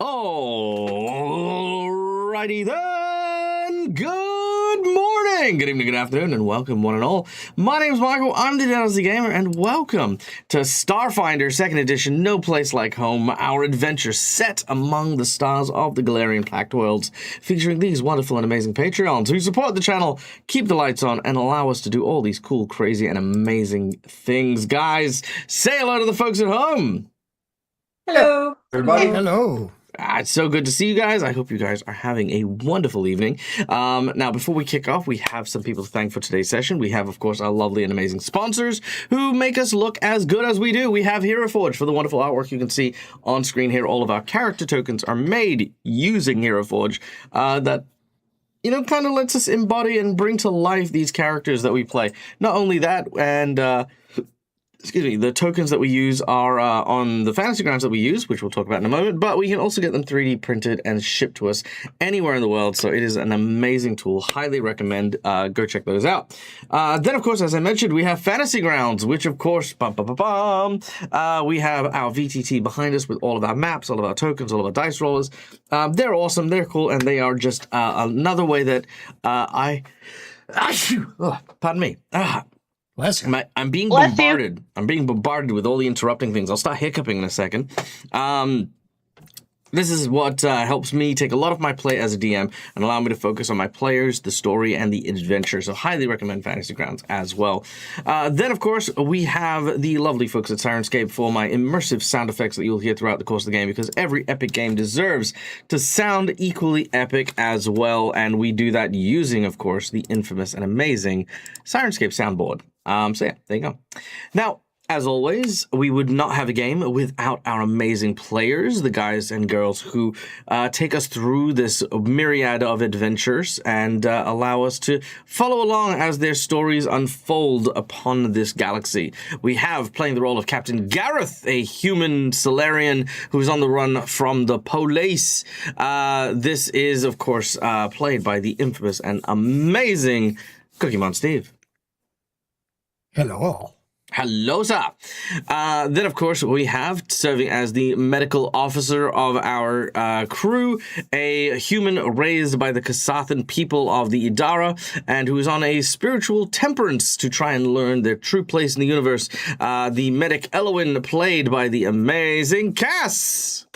Alrighty then, good morning, good evening, good afternoon, and welcome one and all. My name is Michael, I'm the Jealousy Gamer, and welcome to Starfinder 2nd Edition, No Place Like Home, our adventure set among the stars of the Galarian Pact Worlds, featuring these wonderful and amazing Patreons who support the channel, keep the lights on, and allow us to do all these cool, crazy, and amazing things. Guys, say hello to the folks at home. Hello, everybody. Hello. It's so good to see you guys. I hope you guys are having a wonderful evening. Now, before we kick off, we have some people to thank for today's session. We have, of course, our lovely and amazing sponsors who make us look as good as we do. We have HeroForge for the wonderful artwork you can see on screen here. All of our character tokens are made using HeroForge that, you know, kind of lets us embody and bring to life these characters that we play. Not only that, and excuse me, the tokens that we use are on the fantasy grounds that we use, which we'll talk about in a moment, but we can also get them 3D printed and shipped to us anywhere in the world, so it is an amazing tool. Highly recommend. Go check those out. Then, of course, as I mentioned, we have fantasy grounds, which, of course, we have our VTT behind us with all of our maps, all of our tokens, all of our dice rollers. They're awesome, they're cool, and they are just another way that pardon me. I'm being bombarded. I'm being bombarded with all the interrupting things. I'll start hiccuping in a second. This is what helps me take a lot of my play as a DM and allow me to focus on my players, the story, and the adventure. So highly recommend Fantasy Grounds as well. Then, of course, we have the lovely folks at Sirenscape for my immersive sound effects that you'll hear throughout the course of the game, because every epic game deserves to sound equally epic as well. And we do that using, of course, the infamous and amazing Sirenscape soundboard. So yeah, there you go. Now, as always, we would not have a game without our amazing players, the guys and girls who take us through this myriad of adventures and allow us to follow along as their stories unfold upon this galaxy. We have, playing the role of Captain Gareth, a human Solarian who is on the run from the police. This is, of course, played by the infamous and amazing Cookie Steve. Hello. Hello, sir. Then, of course, we have, serving as the medical officer of our crew, a human raised by the Kasathan people of the Idara, and who is on a spiritual temperance to try and learn their true place in the universe. The medic Elwyn, played by the amazing Cass.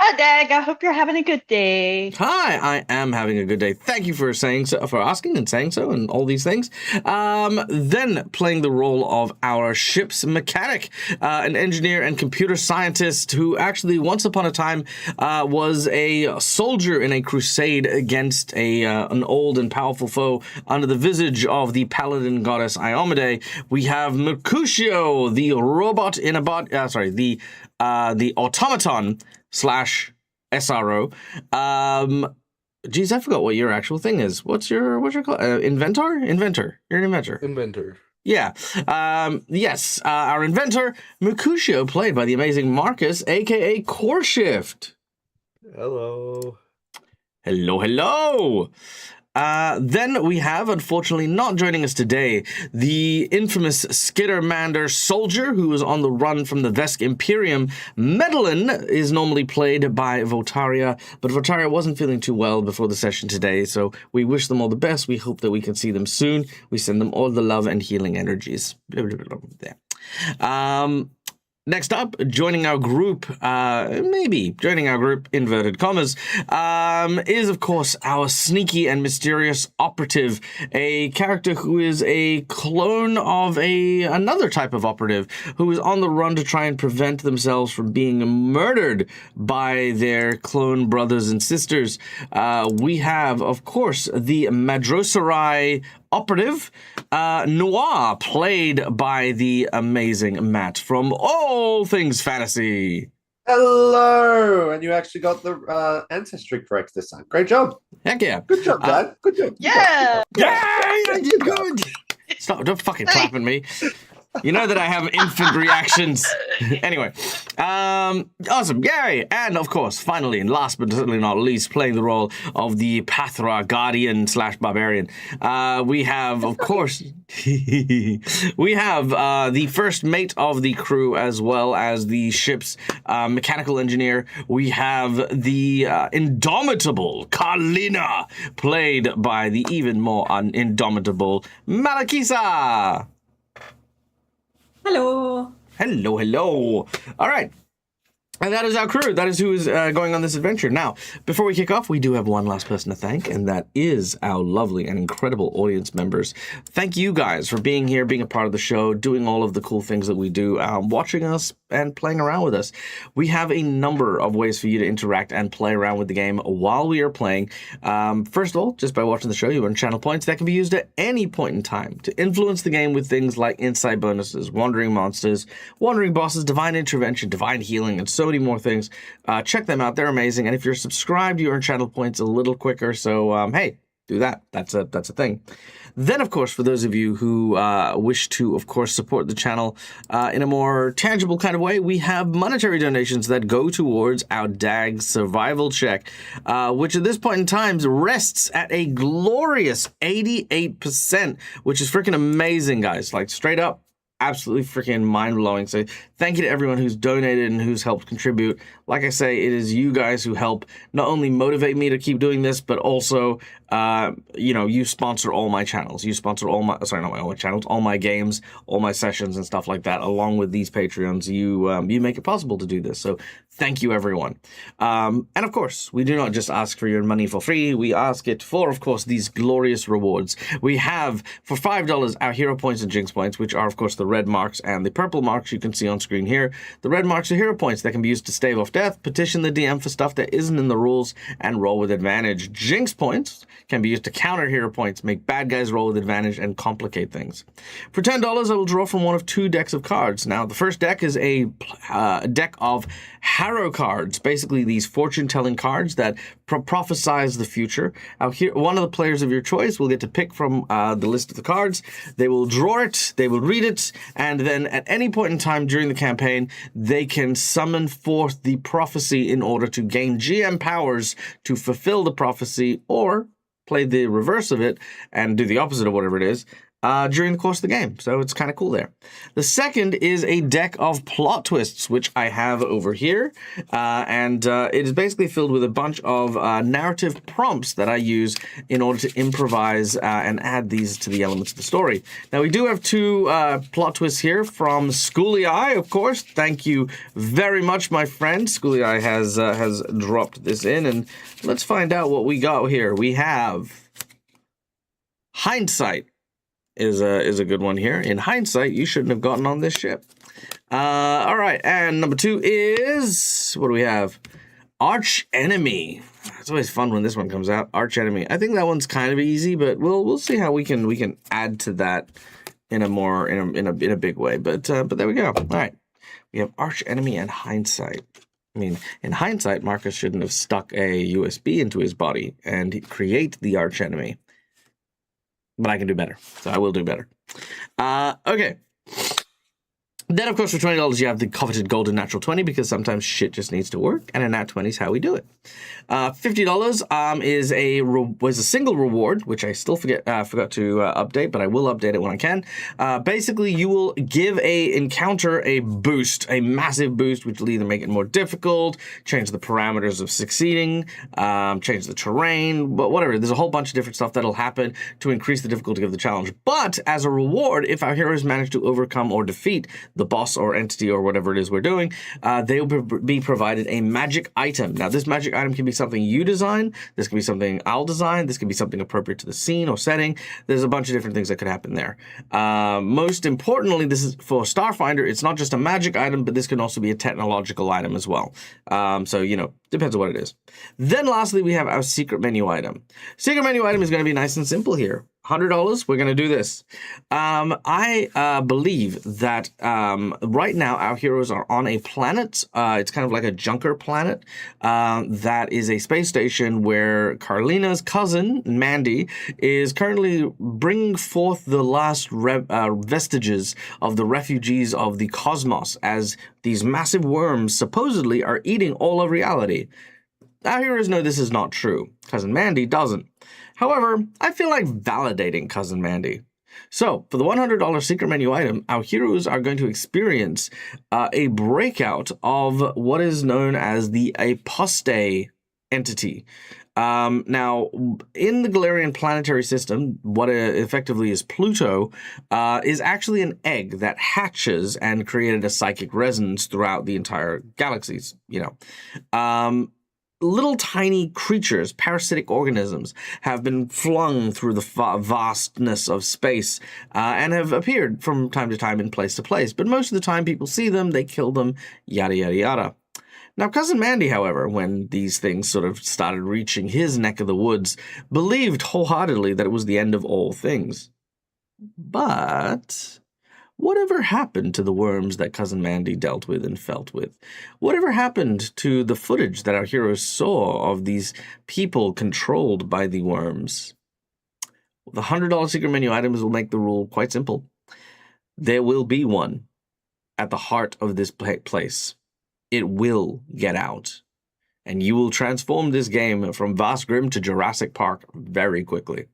Hi, Dag. I hope you're having a good day. Hi, I am having a good day. Thank you for saying so, for asking and saying so, and all these things. Then playing the role of our ship's mechanic, an engineer and computer scientist who actually once upon a time was a soldier in a crusade against an old and powerful foe under the visage of the paladin goddess Iomade. We have Mercutio, the robot in a bot. The automaton / SRO. Geez, I forgot what your actual thing is. What's your inventor? Inventor. You're an inventor. Inventor. Yeah. Yes. Our inventor, Mercutio, played by the amazing Marcus, aka Core Shift. Hello. Hello, hello. Then we have, unfortunately not joining us today, the infamous Skittermander soldier who is on the run from the Vesk Imperium. Medellin is normally played by Votaria, but Votaria wasn't feeling too well before the session today, so we wish them all the best. We hope that we can see them soon. We send them all the love and healing energies. There. Next up, joining our group, inverted commas, is, of course, our sneaky and mysterious operative, a character who is a clone of another type of operative who is on the run to try and prevent themselves from being murdered by their clone brothers and sisters. We have, of course, the Madrosarai operative, Noir, played by the amazing Matt from All Things Fantasy. Hello! And you actually got the ancestry correct this time. Great job. Heck yeah. Good job, Dad. Good job. Yeah! Yeah, you did good. Stop, don't fucking clap at me. You know that I have infant reactions. Anyway, awesome, yay! And of course, finally, and last but certainly not least, playing the role of the Pathra Guardian / Barbarian, we have, of course, we have the first mate of the crew as well as the ship's mechanical engineer. We have the indomitable Carlina, played by the even more indomitable Malakisa. Hello. Hello, hello. All right. And that is our crew. That is who is going on this adventure. Now, before we kick off, we do have one last person to thank, and that is our lovely and incredible audience members. Thank you guys for being here, being a part of the show, doing all of the cool things that we do, watching us and playing around with us. We have a number of ways for you to interact and play around with the game while we are playing. First of all, just by watching the show, you earn channel points that can be used at any point in time to influence the game with things like insight bonuses, wandering monsters, wandering bosses, divine intervention, divine healing, and so many more things. Check them out. They're amazing. And if you're subscribed, you earn channel points a little quicker. So, hey, do that. That's a thing. Then, of course, for those of you who wish to, of course, support the channel in a more tangible kind of way, we have monetary donations that go towards our DAG survival check, which at this point in time rests at a glorious 88%, which is freaking amazing, guys. Like, straight up, absolutely freaking mind-blowing. So thank you to everyone who's donated and who's helped contribute. Like I say, it is you guys who help not only motivate me to keep doing this, but also, you sponsor all my channels. You sponsor all my, sorry, not my own channels, all my games, all my sessions and stuff like that. Along with these Patreons, you make it possible to do this. So thank you, everyone. And of course, we do not just ask for your money for free. We ask it for, of course, these glorious rewards. We have, for $5, our hero points and jinx points, which are, of course, the red marks and the purple marks you can see on screen here. The red marks are hero points that can be used to stave off death, petition the DM for stuff that isn't in the rules, and roll with advantage. Jinx points can be used to counter hero points, make bad guys roll with advantage, and complicate things. For $10, I will draw from one of two decks of cards. Now, the first deck is a deck of Harrow cards, basically these fortune-telling cards that prophesize the future. Here, one of the players of your choice will get to pick from the list of the cards. They will draw it, they will read it, and then at any point in time during the campaign, they can summon forth the prophecy in order to gain GM powers to fulfill the prophecy, or play the reverse of it and do the opposite of whatever it is during the course of the game. So it's kind of cool there. The second is a deck of plot twists, which I have over here. And it is basically filled with a bunch of narrative prompts that I use in order to improvise and add these to the elements of the story. Now, we do have two plot twists here from Schooly Eye, of course. Thank you very much, my friend. Schooly Eye has dropped this in, and let's find out what we got here. We have Hindsight. Is a good one here. In hindsight, you shouldn't have gotten on this ship. All right, and number two is, what do we have? Arch Enemy. It's always fun when this one comes out. Arch Enemy. I think that one's kind of easy, but we'll see how we can add to that in a big way. But there we go. All right, we have Arch Enemy and Hindsight. I mean, in hindsight, Marcus shouldn't have stuck a USB into his body and create the Arch Enemy. But I can do better, so I will do better. Okay. Then, of course, for $20, you have the coveted golden natural 20, because sometimes shit just needs to work, and a nat 20 is how we do it. $50 is a single reward, which I still forgot to update, but I will update it when I can. Basically, you will give a encounter a boost, a massive boost, which will either make it more difficult, change the parameters of succeeding, change the terrain, but whatever. There's a whole bunch of different stuff that'll happen to increase the difficulty of the challenge. But as a reward, if our heroes manage to overcome or defeat the boss or entity or whatever it is we're doing, they will be provided a magic item. Now, this magic item can be something you design, this can be something I'll design, this can be something appropriate to the scene or setting. There's a bunch of different things that could happen there. Most importantly, this is for Starfinder, it's not just a magic item, but this can also be a technological item as well. So, depends on what it is. Then lastly, we have our secret menu item. Secret menu item is going to be nice and simple here. $100. We're going to do this. I believe that right now our heroes are on a planet. It's kind of like a junker planet. That is a space station where Carlina's cousin, Mandy, is currently bringing forth the last vestiges of the refugees of the cosmos as these massive worms supposedly are eating all of reality. Our heroes know this is not true. Cousin Mandy doesn't. However, I feel like validating Cousin Mandy. So, for the $100 secret menu item, our heroes are going to experience a breakout of what is known as the apostate entity. Now, in the Galarian planetary system, what effectively is Pluto, is actually an egg that hatches and created a psychic resonance throughout the entire galaxies, little tiny creatures, parasitic organisms, have been flung through the vastness of space and have appeared from time to time in place to place. But most of the time people see them, they kill them, yada, yada, yada. Now, Cousin Mandy, however, when these things sort of started reaching his neck of the woods, believed wholeheartedly that it was the end of all things. But whatever happened to the worms that Cousin Mandy dealt with and felt with? Whatever happened to the footage that our heroes saw of these people controlled by the worms? The $100 secret menu items will make the rule quite simple. There will be one at the heart of this place. It will get out. And you will transform this game from Vast Grim to Jurassic Park very quickly.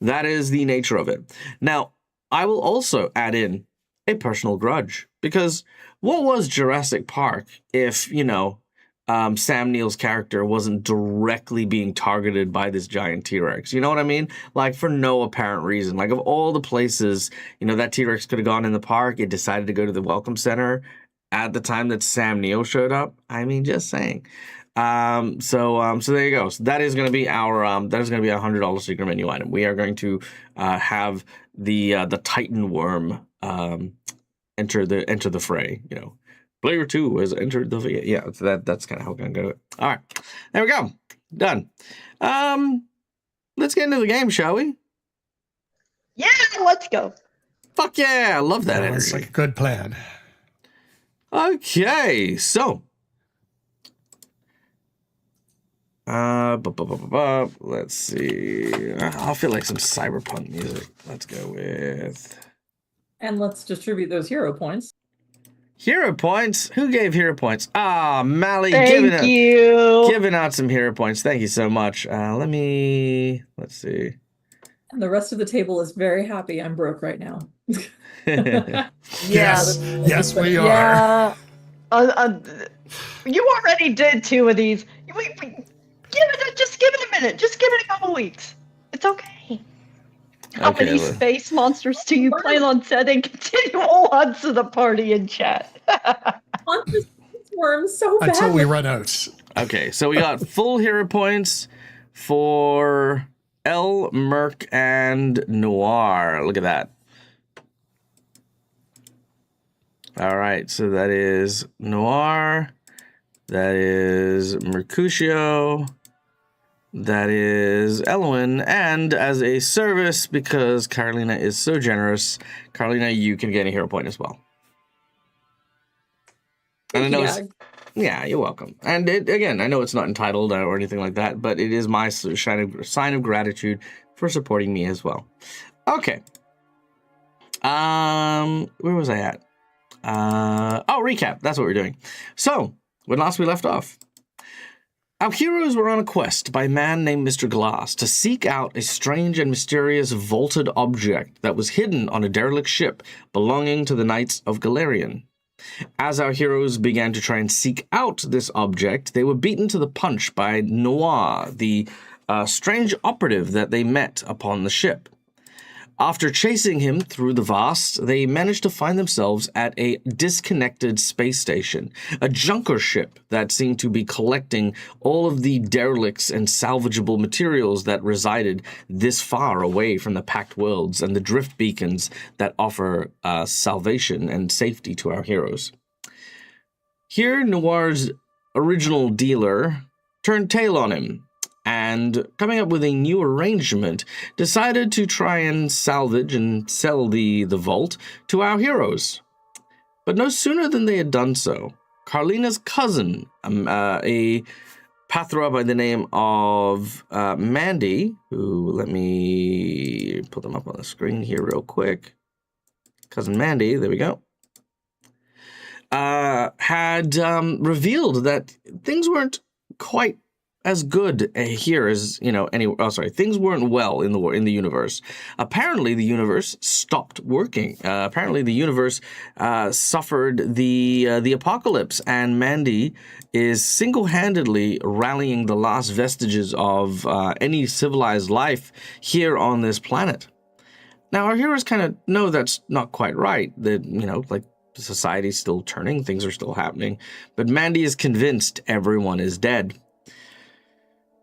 That is the nature of it. Now, I will also add in a personal grudge, because what was Jurassic Park if, Sam Neill's character wasn't directly being targeted by this giant T-Rex? You know what I mean? Like, for no apparent reason. Like, of all the places, that T-Rex could have gone in the park, it decided to go to the Welcome Center at the time that Sam Neill showed up. I mean, just saying. So there you go. So that is going to be our $100 secret menu item. We are going to have the Titan worm enter the fray. Player 2 has entered the so that's kind of how we're going to go. All right, there we go. Done. Let's get into the game, shall we? Yeah, let's go. Fuck yeah, I love that energy. That's like a good plan. Okay, so let's see. I'll feel like some cyberpunk music. Let's go with. And let's distribute those hero points. Hero points? Who gave hero points? Mally, Thank you. Giving out some hero points. Thank you so much. Let's see. And the rest of the table is very happy I'm broke right now. Yes, we are. Yeah. You already did 2 of these. Just give it a minute. Just give it a couple weeks. It's okay. How many space monsters do you plan on setting? Continual odds to the party in chat. Want this worm so bad. Until we run out. Okay, so we got full hero points for L, Merc, and Noir. Look at that. All right, so that is Noir. That is Mercutio. That is Elwyn. And as a service, because Carolina is so generous, Carolina, you can get a hero point as well. And I know yeah, you're welcome. And again, I know it's not entitled or anything like that, but it is my sign of gratitude for supporting me as well. Okay. Where was I at? Recap. That's what we're doing. So, when last we left off, our heroes were on a quest by a man named Mr. Glass to seek out a strange and mysterious vaulted object that was hidden on a derelict ship belonging to the Knights of Galarian. As our heroes began to try and seek out this object, they were beaten to the punch by Noir, the strange operative that they met upon the ship. After chasing him through the vast, they managed to find themselves at a disconnected space station, a junker ship that seemed to be collecting all of the derelicts and salvageable materials that resided this far away from the Pact Worlds and the drift beacons that offer salvation and safety to our heroes. Here, Noir's original dealer turned tail on him, and coming up with a new arrangement, decided to try and salvage and sell the vault to our heroes. But no sooner than they had done so, Carlina's cousin, a Pathra by the name of Mandy, who, let me put them up on the screen here real quick. Cousin Mandy, there we go, had revealed that things weren't quite as good here as, things weren't well in the universe. Apparently, the universe stopped working. Apparently, the universe suffered the apocalypse, and Mandy is single-handedly rallying the last vestiges of any civilized life here on this planet. Now, our heroes kind of know that's not quite right. That, society's still turning, things are still happening, but Mandy is convinced everyone is dead.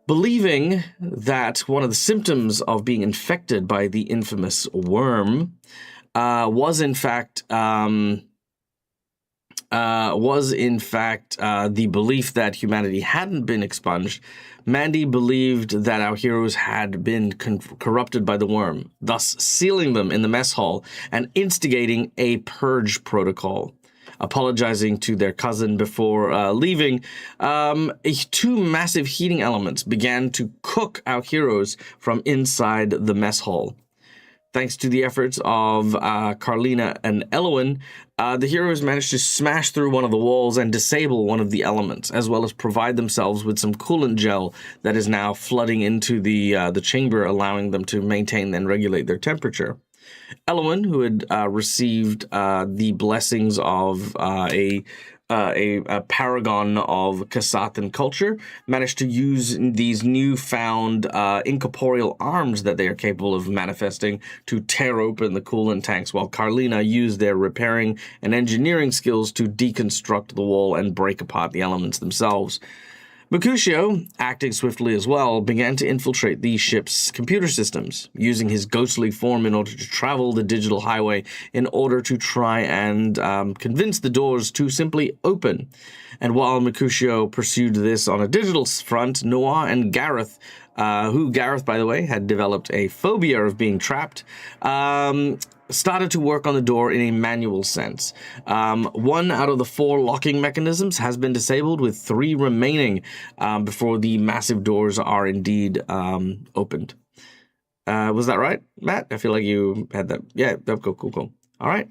Believing that one of the symptoms of being infected by the infamous worm was in fact the belief that humanity hadn't been expunged, Mandy believed that our heroes had been corrupted by the worm, thus sealing them in the mess hall and instigating a purge protocol. Apologizing to their cousin before leaving, two massive heating elements began to cook our heroes from inside the mess hall. Thanks to the efforts of Carlina and Elowen, the heroes managed to smash through one of the walls and disable one of the elements, as well as provide themselves with some coolant gel that is now flooding into the chamber, allowing them to maintain and regulate their temperature. Elowen, who had received the blessings of a paragon of Kasathan culture, managed to use these newfound incorporeal arms that they are capable of manifesting to tear open the coolant tanks, while Carlina used their repairing and engineering skills to deconstruct the wall and break apart the elements themselves. Mercutio, acting swiftly as well, began to infiltrate the ship's computer systems, using his ghostly form in order to travel the digital highway in order to try and convince the doors to simply open. And while Mercutio pursued this on a digital front, Noir and Gareth, who Gareth, by the way, had developed a phobia of being trapped, started to work on the door in a manual sense. One out of the 4 locking mechanisms has been disabled, with 3 remaining before the massive doors are indeed opened. Was that right, Matt? I feel like you had that. Yeah, cool. All right.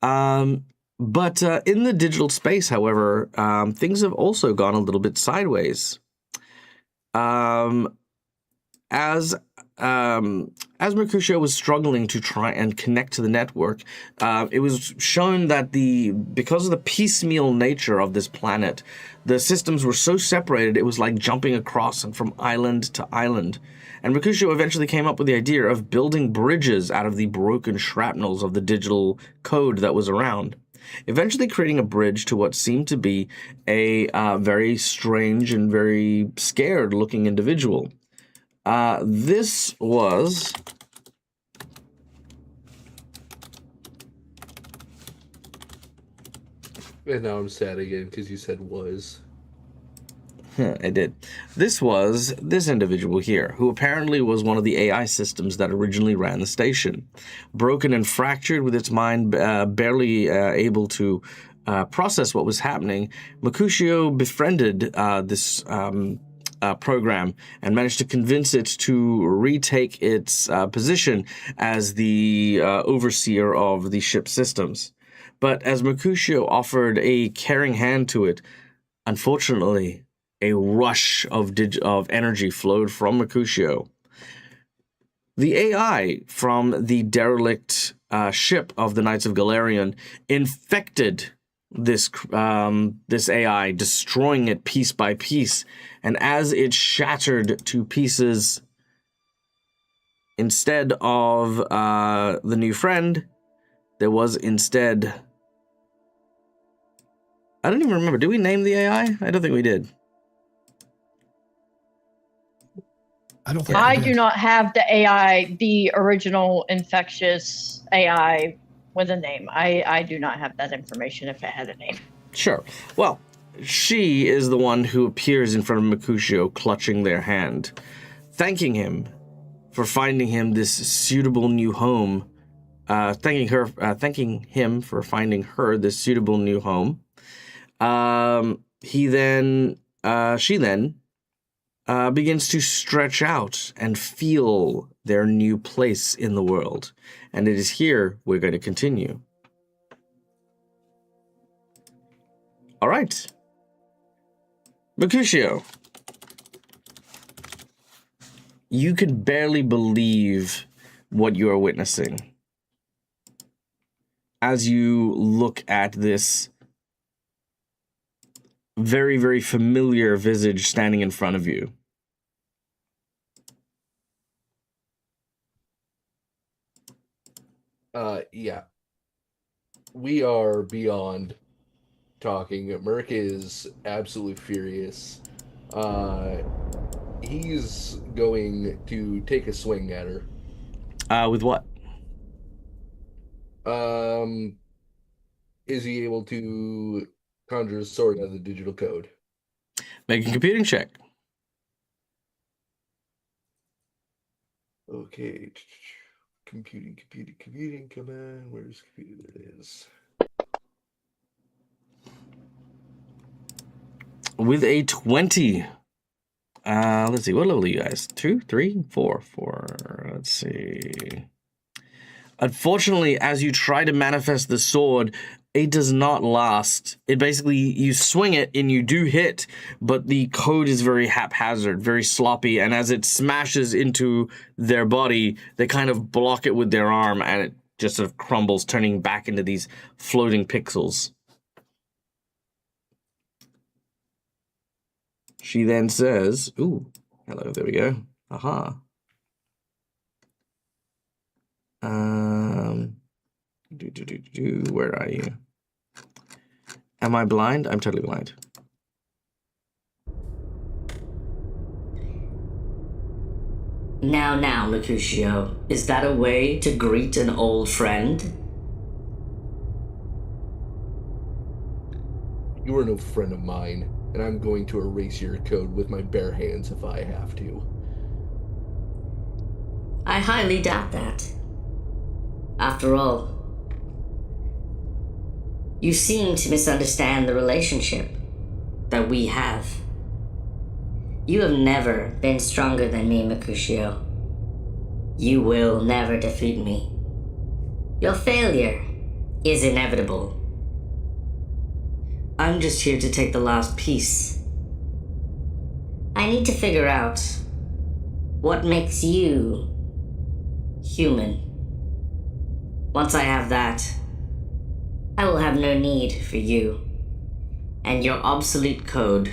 But in the digital space, however, things have also gone a little bit sideways. As Mercutio was struggling to try and connect to the network, it was shown that because of the piecemeal nature of this planet, the systems were so separated it was like jumping across and from island to island. And Mercutio eventually came up with the idea of building bridges out of the broken shrapnels of the digital code that was around, eventually creating a bridge to what seemed to be a very strange and very scared-looking individual. This was... And now I'm sad again because you said was. I did. This was this individual here, who apparently was one of the AI systems that originally ran the station. Broken and fractured, with its mind barely able to process what was happening, Mercutio befriended this program and managed to convince it to retake its position as the overseer of the ship's systems. But as Mercutio offered a caring hand to it, unfortunately, a rush of energy flowed from Mercutio. The AI from the derelict ship of the Knights of Galarian infected this AI, destroying it piece by piece. And as it shattered to pieces, instead of the new friend, there was instead... I don't even remember. Did we name the AI? I don't think we did. I don't think I we do did. not have the AI, the original infectious AI with a name. I do not have that information if it had a name. Sure. Well, she is the one who appears in front of Mercutio, clutching their hand, thanking him for finding him this suitable new home. Thanking him for finding her this suitable new home. She then begins to stretch out and feel their new place in the world. And it is here we're going to continue. All right. Mercutio, you can barely believe what you are witnessing as you look at this very, very familiar visage standing in front of you. Yeah. We are beyond talking. Merc is absolutely furious. He's going to take a swing at her. With what? Is he able to conjure a sword out of the digital code? Make a computing check. Okay. Computing, come on. Where's computing? There it is. With a 20. Let's see, what level are you guys? 2, 3, 4, 4. Let's see. Unfortunately, as you try to manifest the sword, it does not last. It basically, you swing it and you do hit, but the code is very haphazard, very sloppy, and as it smashes into their body, they kind of block it with their arm, and it just sort of crumbles, turning back into these floating pixels. She then says, ooh, hello, there we go. Aha. Where are you? Am I blind? I'm totally blind. Now, Mercutio, is that a way to greet an old friend? You are no friend of mine, and I'm going to erase your code with my bare hands if I have to. I highly doubt that. After all, you seem to misunderstand the relationship that we have. You have never been stronger than me, Mercutio. You will never defeat me. Your failure is inevitable. I'm just here to take the last piece. I need to figure out what makes you human. Once I have that, I will have no need for you and your obsolete code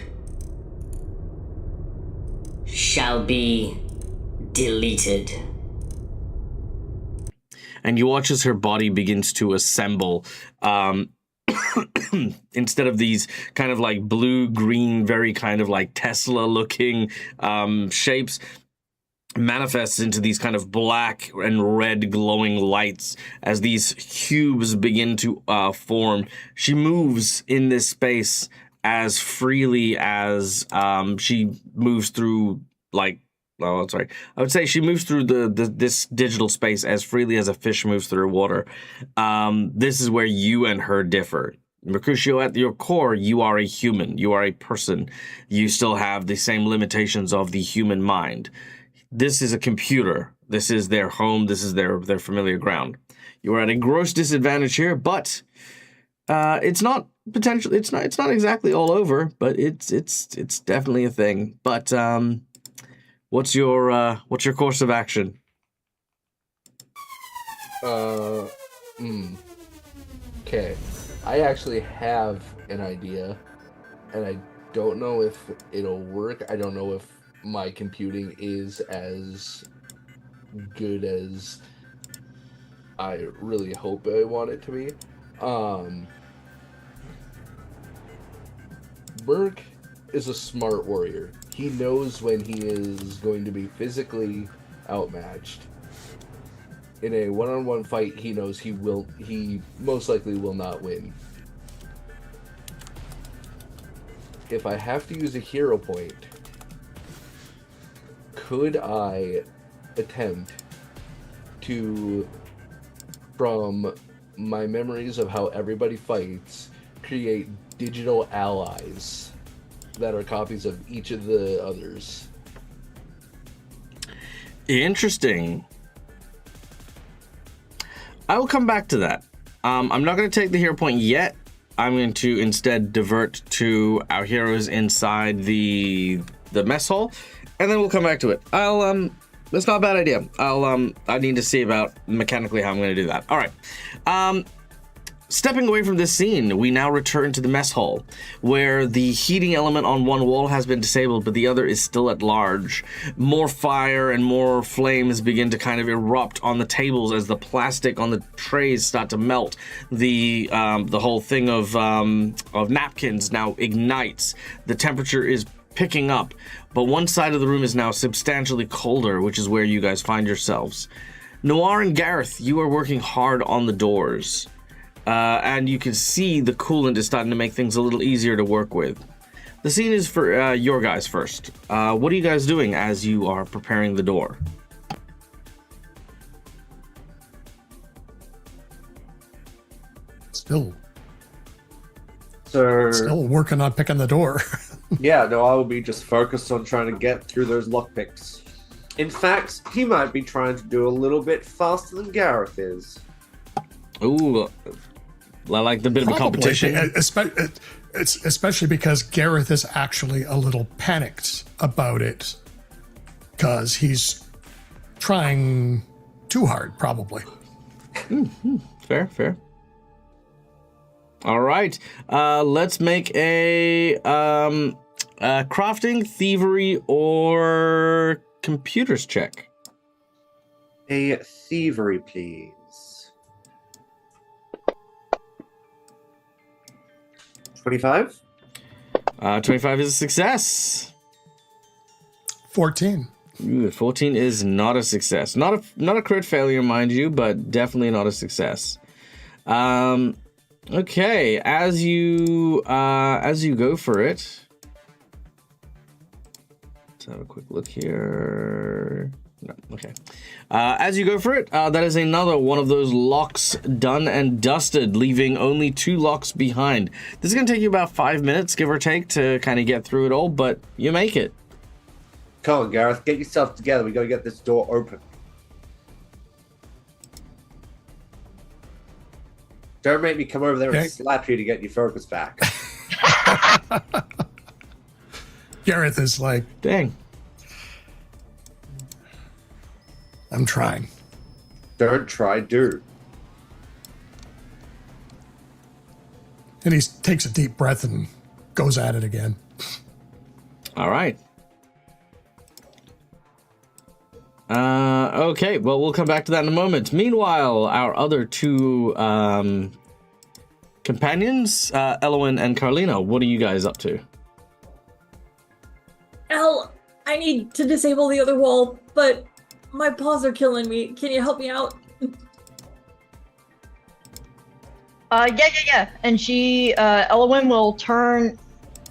shall be deleted. And you watch as her body begins to assemble. Instead of these kind of like blue-green, very kind of like Tesla-looking shapes, manifests into these kind of black and red glowing lights as these cubes begin to form. She moves in this space as freely as she moves through, like, oh, sorry. I would say she moves through this digital space as freely as a fish moves through water. This is where you and her differ. Mercutio, at your core, you are a human. You are a person. You still have the same limitations of the human mind. This is a computer. This is their home. This is their familiar ground. You are at a gross disadvantage here, but it's not potential. It's not exactly all over, but it's definitely a thing. But what's your course of action? Okay. I actually have an idea, and I don't know if it'll work. I don't know if my computing is as good as I really hope I want it to be. Burke is a smart warrior. He knows when he is going to be physically outmatched. In a one-on-one fight, he knows he most likely will not win. if I have to use a hero point, could I attempt to, from my memories of how everybody fights, create digital allies that are copies of each of the others? Interesting. I will come back to that. I'm not going to take the hero point yet. I'm going to instead divert to our heroes inside the mess hall, and then we'll come back to it. That's not a bad idea. I need to see about mechanically how I'm going to do that. All right. Stepping away from this scene, we now return to the mess hall, where the heating element on one wall has been disabled, but the other is still at large. More fire and more flames begin to kind of erupt on the tables as the plastic on the trays start to melt. The whole thing of napkins now ignites. The temperature is picking up, but one side of the room is now substantially colder, which is where you guys find yourselves. Noir and Gareth, you are working hard on the doors. And you can see the coolant is starting to make things a little easier to work with. The scene is for your guys first. What are you guys doing as you are preparing the door? Still So working on picking the door. yeah, no, I will be just focused on trying to get through those lockpicks. In fact, he might be trying to do a little bit faster than Gareth is. Ooh, I like the bit of a competition. Especially because Gareth is actually a little panicked about it, because he's trying too hard, probably. Fair. All right, let's make a crafting, thievery, or computers check. A thievery, please. 25? 25 is a success. 14. Ooh, 14 is not a success. Not a crit failure, mind you, but definitely not a success. Okay, as you go for it, let's have a quick look here. No, okay. As you go for it, that is another one of those locks done and dusted, leaving only 2 locks behind. This is going to take you about 5 minutes, give or take, to kind of get through it all, but you make it. Come on, Gareth, get yourself together. We gotta get this door open. Don't make me come over there and slap you to get your focus back. Gareth is like, Dang. I'm trying. Don't try, do. And he takes a deep breath and goes at it again. All right. Okay, well, we'll come back to that in a moment. Meanwhile, our other 2 companions, Elwyn and Carlina, what are you guys up to? Elle, I need to disable the other wall, but my paws are killing me. Can you help me out? Yeah. And she, Elwyn will turn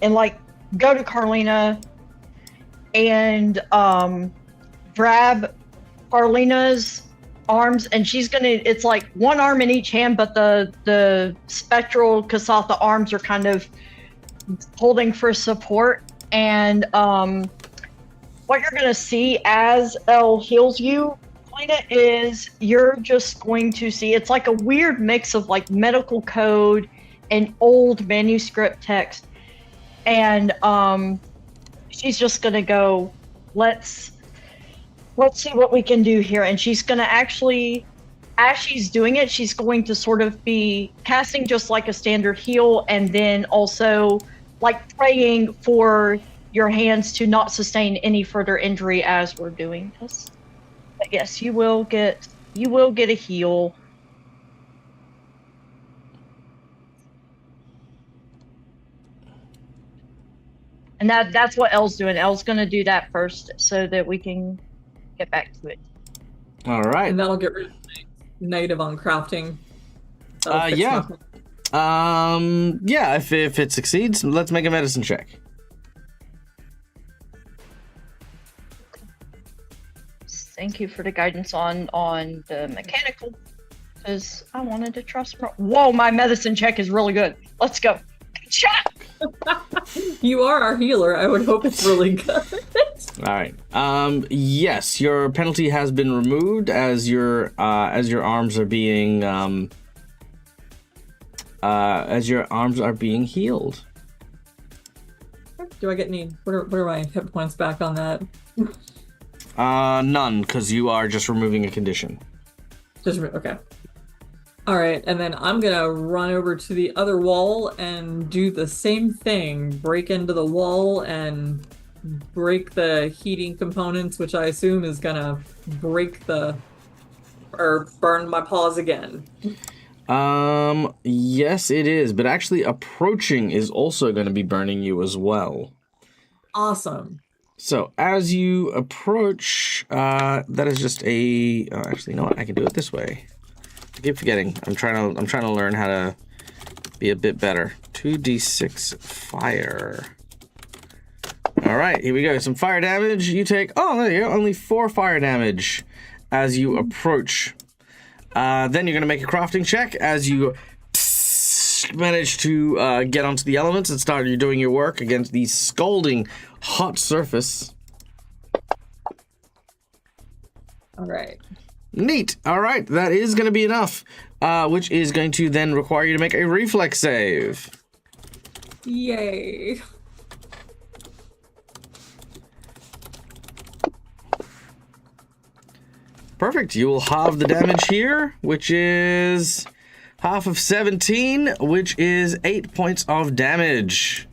and go to Carlina and grab Carlina's arms, and she's it's like one arm in each hand, but the spectral Kasatha arms are kind of holding for support. And what you're gonna see as Elle heals you, Carlina, is you're just going to see it's like a weird mix of medical code and old manuscript text. And she's just gonna go, let's see what we can do here. And she's gonna actually, as she's doing it, she's going to sort of be casting just like a standard heal, and then also praying for your hands to not sustain any further injury as we're doing this. But yes, you will get a heal. And that's what Elle's doing. Elle's gonna do that first so that we can get back to it. All right. And that'll get rid of my negative on crafting. Yeah. Yeah, if it succeeds, let's make a medicine check. Thank you for the guidance on the mechanical, because I wanted to trust. Whoa, my medicine check is really good. Let's go. Shot. You are our healer. I would hope it's really good. All right. Yes, your penalty has been removed as your arms are being healed. Do I get any? What are my hit points back on that? None, because you are just removing a condition. Okay. All right, and then I'm gonna run over to the other wall and do the same thing. Break into the wall and break the heating components, which I assume is gonna burn my paws again. Yes, it is, but actually approaching is also going to be burning you as well. Awesome. So as you approach, that is just a. Actually, you know what? I can do it this way. I keep forgetting. I'm trying to learn how to be a bit better. 2d6 fire. All right, here we go. Some fire damage. You take. Oh, there you go. Only 4 fire damage as you approach. Then you're going to make a crafting check as you manage to get onto the elements and start doing your work against the scalding hot surface. All right. Neat. All right, that is going to be enough, which is going to then require you to make a reflex save. Yay. Perfect. You will have the damage here, which is half of 17, which is 8 points of damage.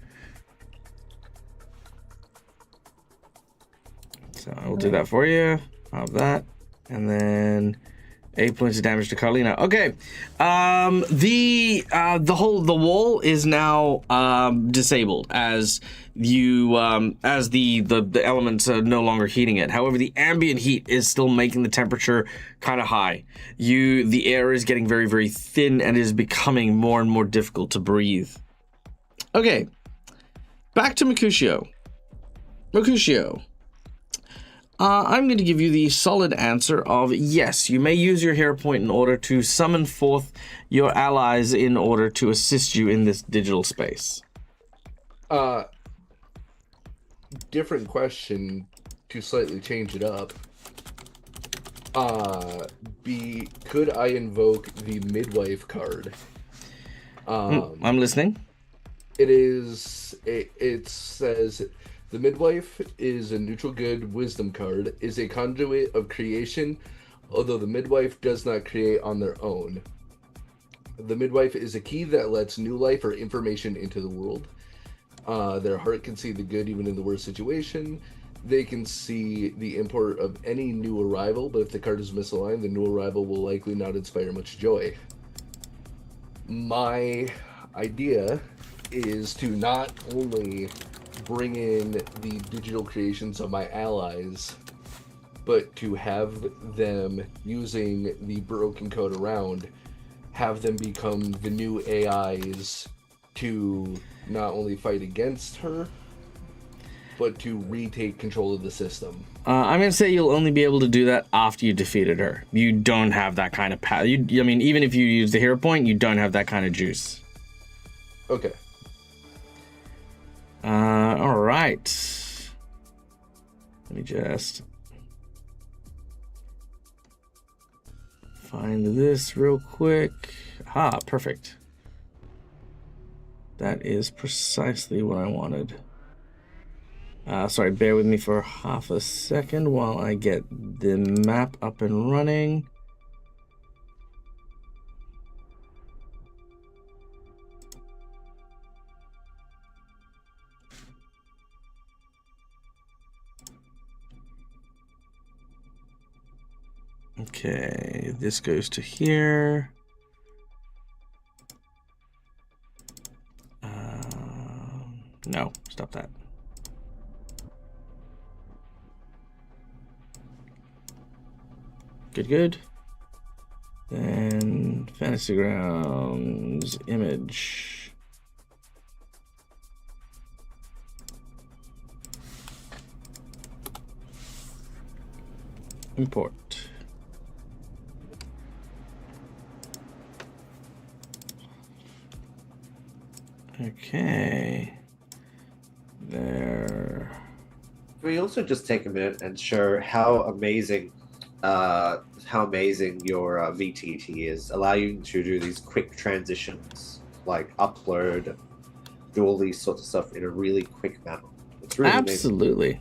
So I will do that for you. I'll have that. And then 8 points of damage to Carlina. Okay. The wall is now disabled as you as the elements are no longer heating it. However, the ambient heat is still making the temperature kind of high. The air is getting very, very thin and is becoming more and more difficult to breathe. Okay. Back to Mercutio. Mercutio. I'm going to give you the solid answer of yes, you may use your hero point in order to summon forth your allies in order to assist you in this digital space. Different question to slightly change it up. Could I invoke the midwife card? I'm listening. It says the midwife is a neutral good wisdom card, is a conduit of creation, although the midwife does not create on their own. The midwife is a key that lets new life or information into the world. Their heart can see the good even in the worst situation. They can see the import of any new arrival, but if the card is misaligned, the new arrival will likely not inspire much joy. My idea is to not only bring in the digital creations of my allies, but to have them, using the broken code around, have them become the new AIs to not only fight against her, but to retake control of the system. I'm going to say you'll only be able to do that after you defeated her. You don't have that kind of power. I mean, even if you use the hero point, you don't have that kind of juice. Okay. All right. Let me just find this real quick. Ah, perfect. That is precisely what I wanted. Sorry, bear with me for half a second while I get the map up and running. Okay, this goes to here. No, stop that. Good. Then Fantasy Grounds image. Import. Okay. There. We also just take a minute and show how amazing your VTT is, allow you to do these quick transitions, like upload, do all these sorts of stuff in a really quick manner. It's really Absolutely.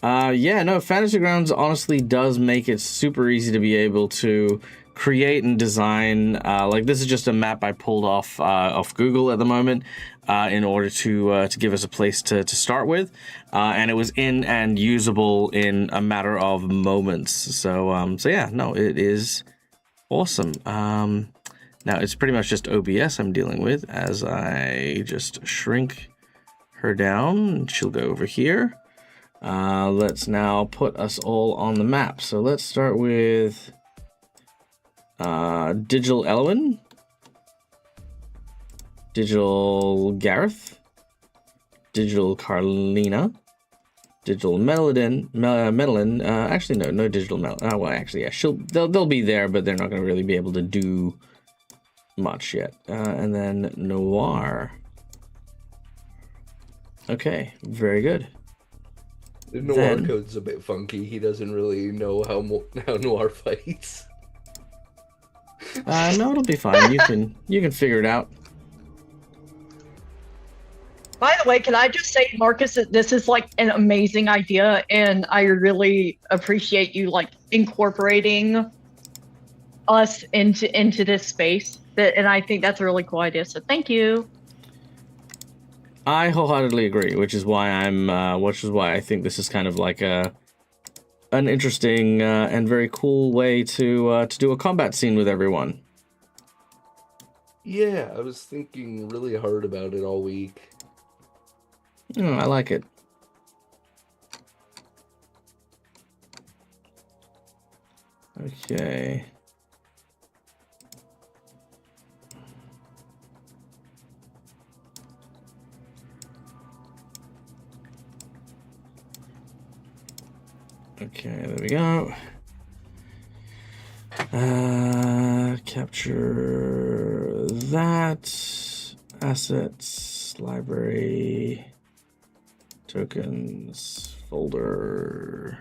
Yeah, no, Fantasy Grounds honestly does make it super easy to be able to create and design. Like this is just a map I pulled off Google at the moment in order to give us a place to start with, and it was in and usable in a matter of moments. So yeah, no, it is awesome. Now it's pretty much just OBS I'm dealing with as I just shrink her down. She'll go over here. Let's now put us all on the map. So let's start with Digital Elwyn, Digital Gareth, Digital Carlina, Digital Medellin. Actually, no Digital Medellin. Well, actually, yeah, they'll be there, but they're not going to really be able to do much yet. And then Noir. Okay, very good. The Noir code's a bit funky. He doesn't really know how Noir fights. No, it'll be fine. You can figure it out. By the way, can I just say, Marcus, that this is like an amazing idea, and I really appreciate you like incorporating us into this space. And I think that's a really cool idea. So thank you. I wholeheartedly agree, which is why I think this is kind of like an interesting and very cool way to do a combat scene with everyone. Yeah, I was thinking really hard about it all week. Oh, I like it. Okay. Okay, there we go. Capture that. Assets, library, tokens, folder.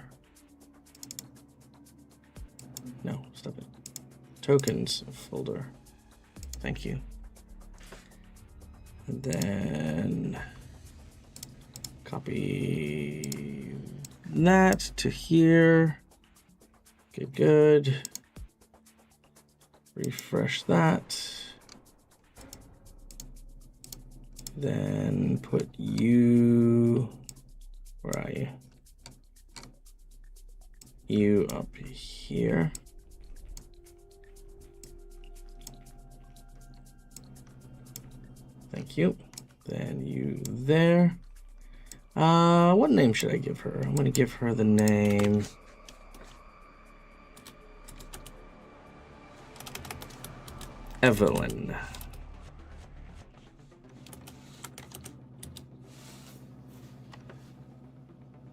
No, stop it. Tokens folder. Thank you. And then copy that to here. Okay, good. Refresh that. Then put you, where are you? You up here. Thank you. Then you there. What name should I give her? I'm gonna give her the name Evelyn.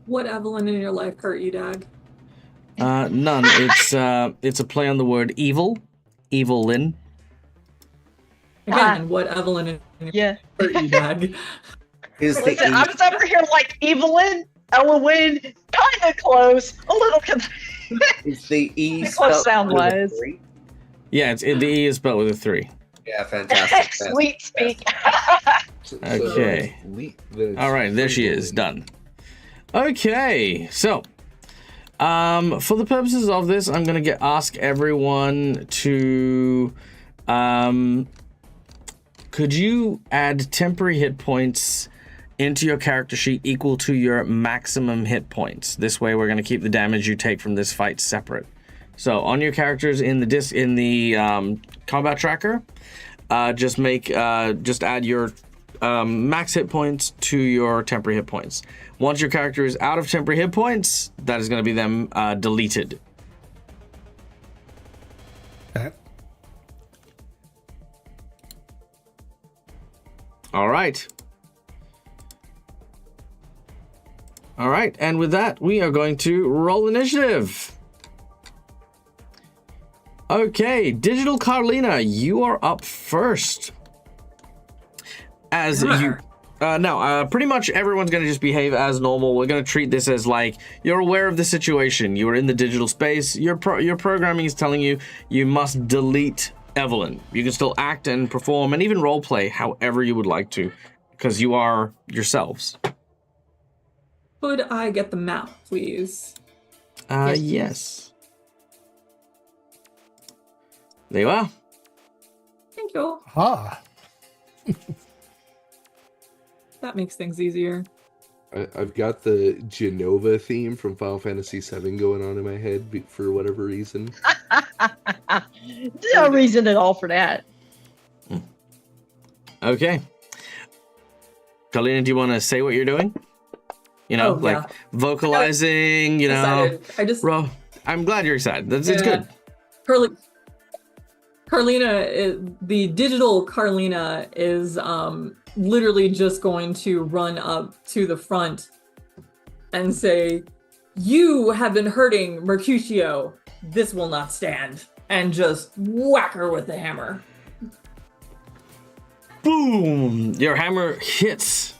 What Evelyn in your life hurt you, Dag? None. It's a play on the word evil. Evelyn. Again, what Evelyn in your life hurt you, Dag? Listen, I was over here like Evelyn, Elowen, kind of close, a little Is the E close sound wise. Yeah, the E is spelled with a 3. Yeah, fantastic. Sweet speak. Okay. All right, there she is. Done. Okay, so for the purposes of this, I'm gonna ask everyone to could you add temporary hit points into your character sheet equal to your maximum hit points? This way, we're gonna keep the damage you take from this fight separate. So on your characters in the combat tracker, just add your max hit points to your temporary hit points. Once your character is out of temporary hit points, that is going to be them deleted. Okay. All right. All right, and with that, we are going to roll initiative. Okay, Digital Carlina, you are up first. As you... pretty much everyone's going to just behave as normal. We're going to treat this as like, you're aware of the situation. You are in the digital space. Your programming is telling you you must delete Evelyn. You can still act and perform and even roleplay however you would like to, because you are yourselves. Could I get the map, please? Yes. There you are. Thank you. Ah. That makes things easier. I've got the Genova theme from Final Fantasy VII going on in my head for whatever reason. No reason at all for that. Okay. Carlina, do you want to say what you're doing? You know, vocalizing, you know. Excited. I'm glad you're excited. It's good. Carlina, the digital Carlina is literally just going to run up to the front and say, "You have been hurting Mercutio. This will not stand." And just whack her with the hammer. Boom! Your hammer hits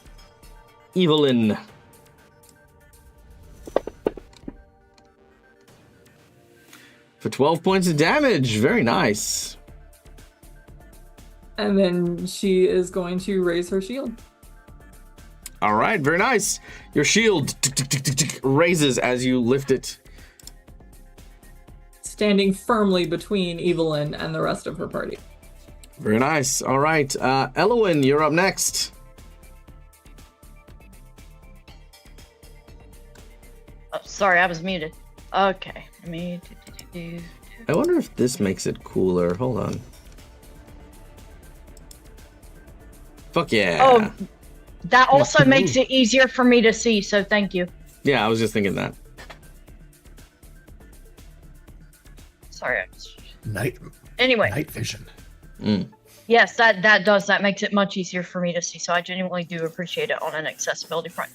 Evelyn. For 12 points of damage. Very nice. And then she is going to raise her shield. All right, very nice. Your shield raises as you lift it. Standing firmly between Evelyn and the rest of her party. Very nice. All right, Elwyn, you're up next. Oh, sorry, I was muted. Okay. I wonder if this makes it cooler. Hold on. Fuck yeah. Oh, that also makes it easier for me to see, so thank you. Yeah, I was just thinking that. Sorry. Night vision. Yes, that does. That makes it much easier for me to see, so I genuinely do appreciate it on an accessibility front.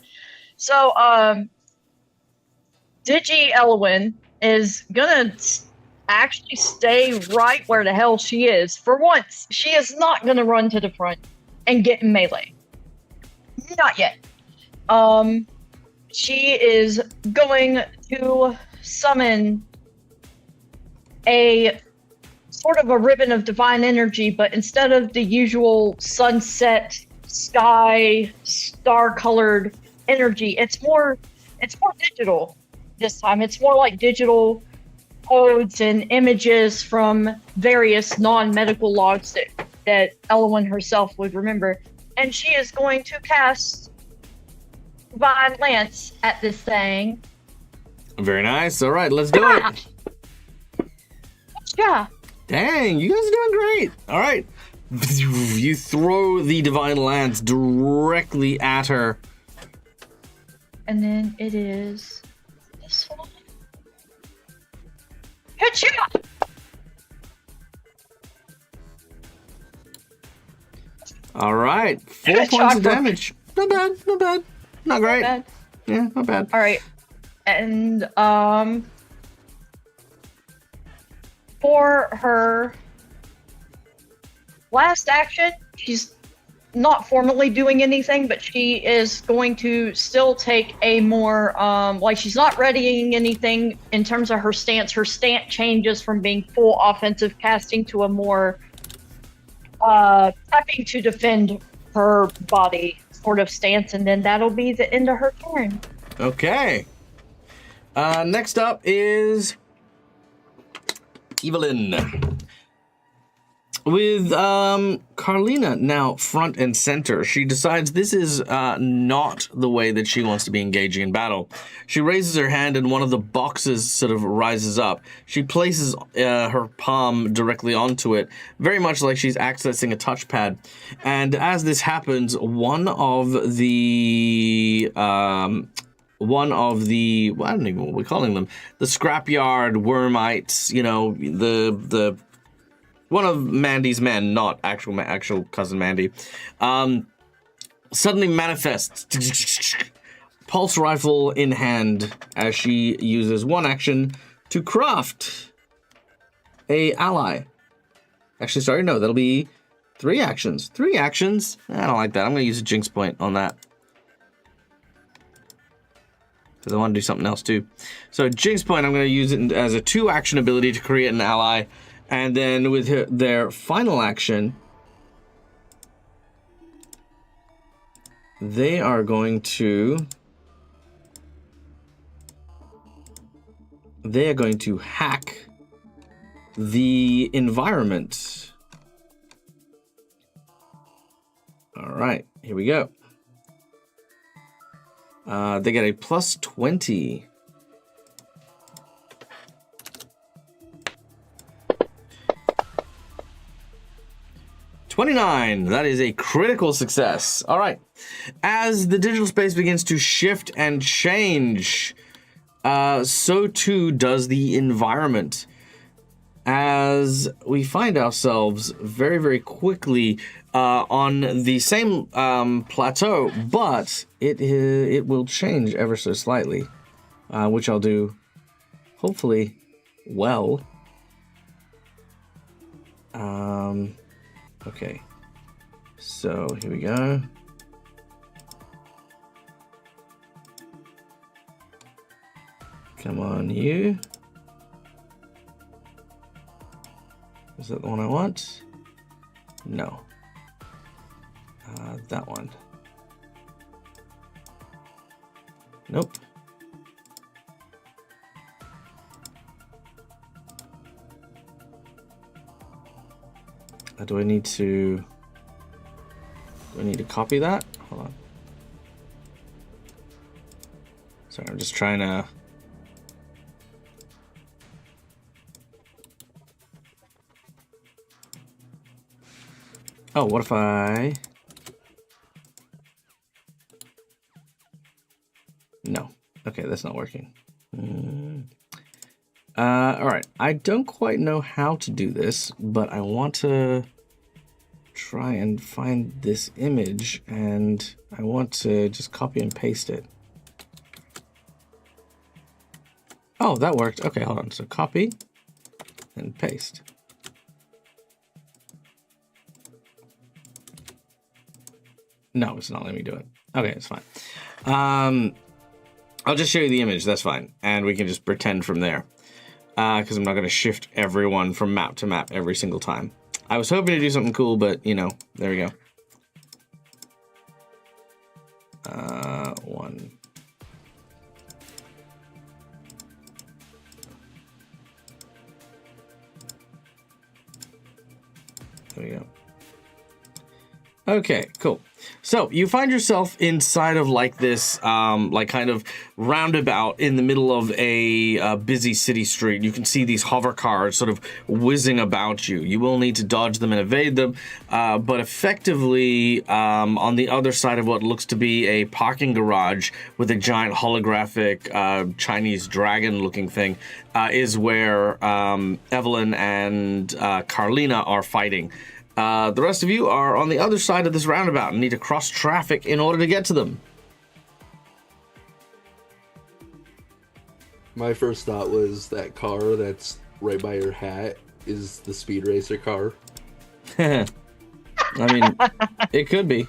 So, Digi Elwyn is gonna actually stay right where the hell she is. For once, she is not gonna run to the front and get in melee. Not yet. She is going to summon a sort of a ribbon of divine energy, but instead of the usual sunset, sky, star-colored energy, it's more digital this time. It's more like digital codes and images from various non-medical logs that Elwyn herself would remember. And she is going to cast Divine Lance at this thing. Very nice. All right, let's do it. Yeah. Dang, you guys are doing great. All right. You throw the Divine Lance directly at her. And then it is this one. Headshot! All right. 4 points of damage. Not bad. Not great. Not bad. Yeah, not bad. All right. And for her last action, she's not formally doing anything, but she is going to still take a more like she's not readying anything in terms of her stance. Her stance changes from being full offensive casting to a more tapping to defend her body sort of stance, and then that'll be the end of her turn. Okay. Next up is Evelyn. With Carlina now front and center, she decides this is not the way that she wants to be engaging in battle. She raises her hand and one of the boxes sort of rises up. She places her palm directly onto it, very much like she's accessing a touchpad. And as this happens, one of the I don't even know what we're calling them, the scrapyard wormites, you know, the one of Mandy's men, not actual cousin Mandy, suddenly manifests, pulse rifle in hand as she uses one action to craft a ally. Actually, sorry, no, that'll be 3 actions. 3 actions? I don't like that. I'm going to use a jinx point on that. Because I want to do something else too. So jinx point, I'm going to use it as a 2-action ability to create an ally. And then with their final action, they are going to hack the environment. All right, here we go. They get a plus 20. +29. That is a critical success. All right. As the digital space begins to shift and change, so too does the environment. As we find ourselves very, very quickly on the same plateau, but it will change ever so slightly, which I'll do hopefully well. Okay, so here we go. Come on, you. Is that the one I want? No. That one. Nope. Do I need to copy that? Hold on. Sorry, I'm just trying to... Oh, what if I... No. Okay, that's not working. All right. I don't quite know how to do this, but I want to try and find this image, and I want to just copy and paste it. Oh, that worked. Okay, hold on. So copy and paste. No, it's not letting me do it. Okay, it's fine. I'll just show you the image. That's fine. And we can just pretend from there. Because I'm not going to shift everyone from map to map every single time. I was hoping to do something cool, but, you know, there we go. 1. There we go. Okay, cool. So you find yourself inside of like this, like kind of roundabout in the middle of a busy city street. You can see these hover cars sort of whizzing about you. You will need to dodge them and evade them, but effectively on the other side of what looks to be a parking garage with a giant holographic Chinese dragon-looking thing is where Evelyn and Carlina are fighting. The rest of you are on the other side of this roundabout and need to cross traffic in order to get to them. My first thought was that car that's right by your hat is the Speed Racer car. I mean, it could be.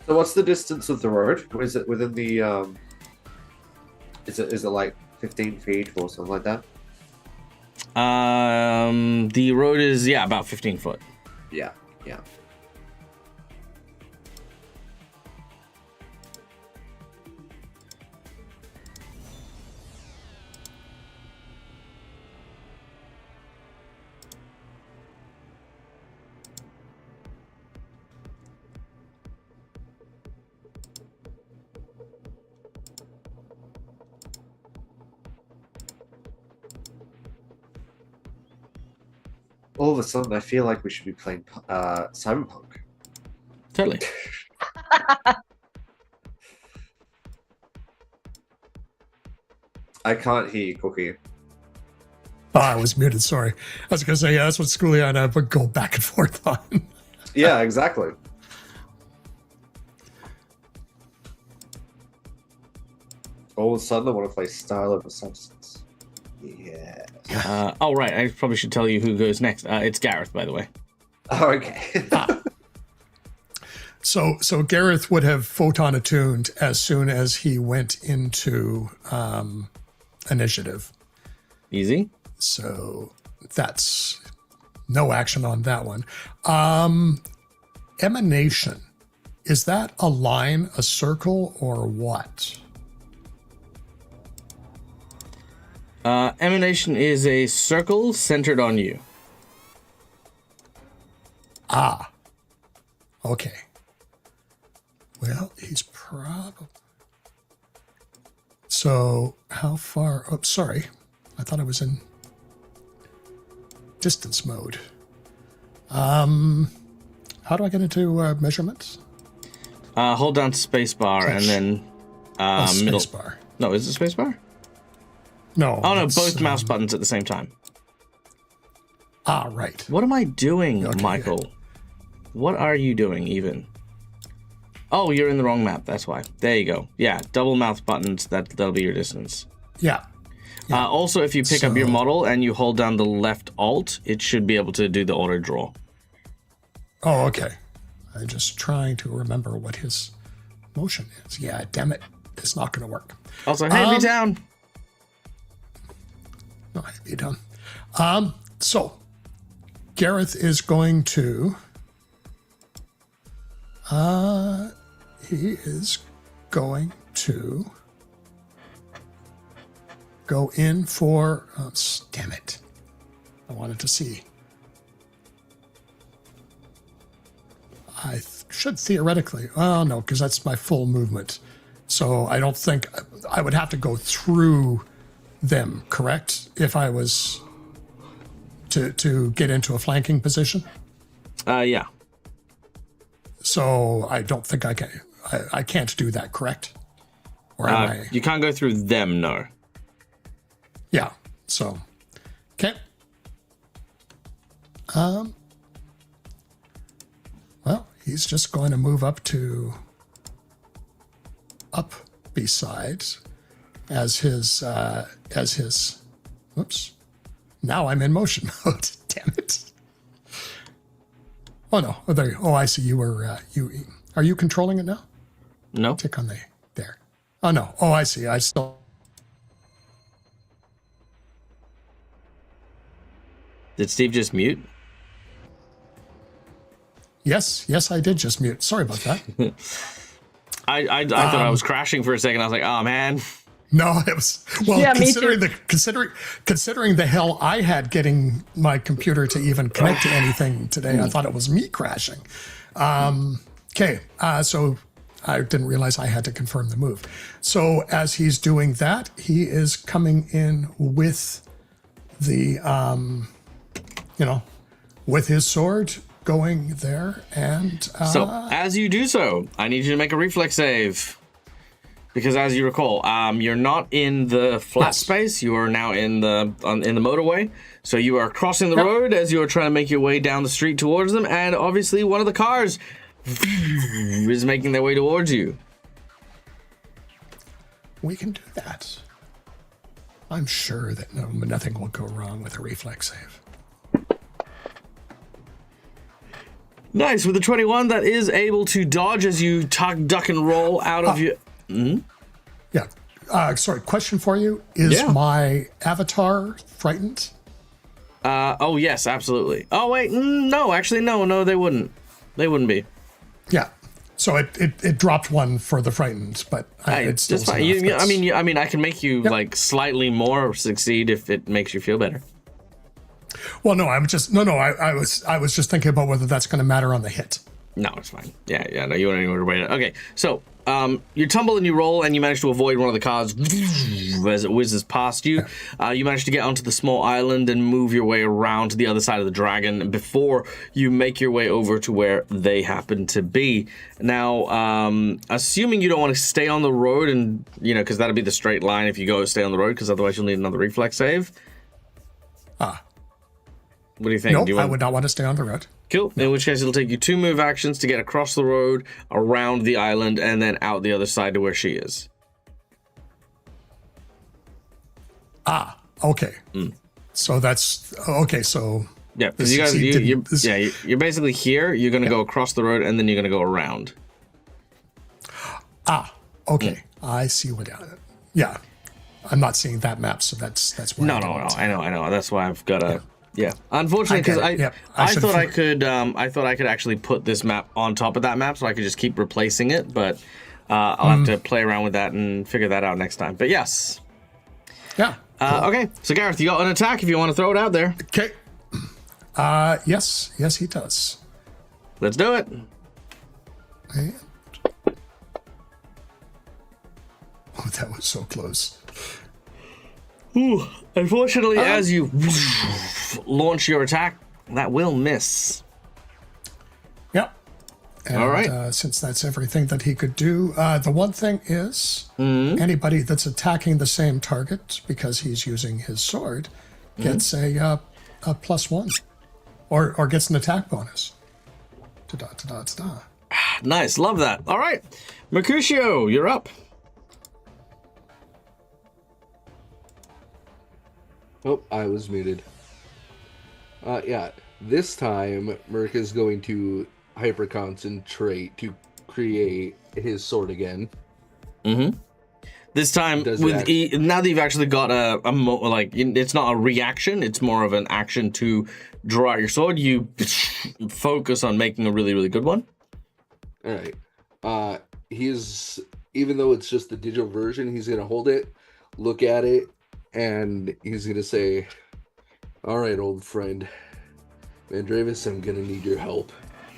So what's the distance of the road? Is it within the is it like 15 feet or something like that? The road is, yeah, about 15 foot. Yeah, yeah. All of a sudden, I feel like we should be playing Cyberpunk. Totally. I can't hear you, Cookie. Oh, I was muted, sorry. I was going to say, yeah, that's what Schoolie and I would go back and forth on. Yeah, exactly. All of a sudden, I want to play Style over Substance. Yeah. Oh, right. I probably should tell you who goes next. It's Gareth, by the way. Oh, okay. So Gareth would have photon attuned as soon as he went into initiative. Easy. So that's no action on that one. Emanation. Is that a line, a circle, or what? Emanation is a circle centered on you. Ah. Okay. Well, he's probably... So, how far... Oh, sorry. I thought I was in distance mode. How do I get into measurements? Hold down to spacebar and then middle... Spacebar. No, is it spacebar? No. Oh, no, it's, both mouse buttons at the same time. Ah, right. What am I doing, Okay, Michael? What are you doing, even? Oh, you're in the wrong map, that's why. There you go. Yeah, double mouse buttons, that'll be your distance. Yeah. Also, if you pick up your model and you hold down the left alt, it should be able to do the auto draw. Oh, okay. I'm just trying to remember what his motion is. Yeah, damn it. It's not going to work. Also, hand me down. No, I'd be done. So, Gareth is going to... he is going to go in for... Oh, damn it. I wanted to see. I should theoretically... Oh, no, because that's my full movement. So I don't think... I would have to go through them, correct? If I was to get into a flanking position? Yeah. So I don't think I can. I can't do that, correct? Or am I? You can't go through them, no. Yeah. So, okay. Well, he's just going to move up beside as his. Whoops. Now I'm in motion mode. Damn it. Oh no! Oh, there. Oh, I see. You were. Are you controlling it now? No. Tick on there. Oh no. Oh, I see. I still. Did Steve just mute? Yes, I did just mute. Sorry about that. I thought I was crashing for a second. I was like, oh man. No, it was well. Yeah, me considering the hell I had getting my computer to even connect to anything today, I thought it was me crashing. Okay, so I didn't realize I had to confirm the move. So as he's doing that, he is coming in with the, with his sword going there, and So as you do so, I need you to make a reflex save. Because as you recall, you're not in the flat space. You are now in the motorway. So you are crossing the road as you are trying to make your way down the street towards them. And obviously one of the cars is making their way towards you. we can do that. I'm sure that nothing will go wrong with a reflex save. Nice. With the 21, that is able to dodge as you duck and roll out of your... Yeah. Sorry, question for you. Is my avatar frightened? Oh, yes, absolutely. Oh, wait. No, actually, no, they wouldn't. They wouldn't be. Yeah. So it dropped one for the frightened, but it's still fine. I mean, I can make you like slightly more succeed if it makes you feel better. Well, no, I'm just I was just thinking about whether that's going to matter on the hit. No, it's fine. Yeah, no, you don't even worry about it. Okay, so you tumble and you roll and you manage to avoid one of the cars as it whizzes past you. You manage to get onto the small island and move your way around to the other side of the dragon before you make your way over to where they happen to be. Now, assuming you don't want to stay on the road and, because that'll be the straight line if you stay on the road, because otherwise you'll need another reflex save. What do you think? No, I would not want to stay on the road. Cool. In which case, it'll take you 2 move actions to get across the road, around the island, and then out the other side to where she is. Okay. So that's okay. So Yeah, because you're basically here. You're gonna go across the road, and then you're gonna go around. Okay. I see what. Yeah, I'm not seeing that map, so that's why. No. I know. That's why I've got to. Yeah. Unfortunately, because I thought I could actually put this map on top of that map, so I could just keep replacing it. But I'll have to play around with that and figure that out next time. But yes. Yeah. Okay. So Gareth, you got an attack if you want to throw it out there. Okay. Yes, he does. Let's do it. And... Oh, that was so close. Ooh, unfortunately, as you launch your attack, that will miss. Yep. And, all right. Since that's everything that he could do, the one thing is anybody that's attacking the same target because he's using his sword gets a +1 or gets an attack bonus. Ta-da. Nice. Love that. All right. Mercutio, you're up. Oh, I was muted. Yeah, this time Merc is going to hyper concentrate to create his sword again. This time, now that you've actually got it's not a reaction, it's more of an action to draw out your sword. You focus on making a really, really good one. All right. Even though it's just the digital version, he's gonna hold it, look at it, and he's gonna say, "All right, old friend, Mandravis, I'm gonna need your help."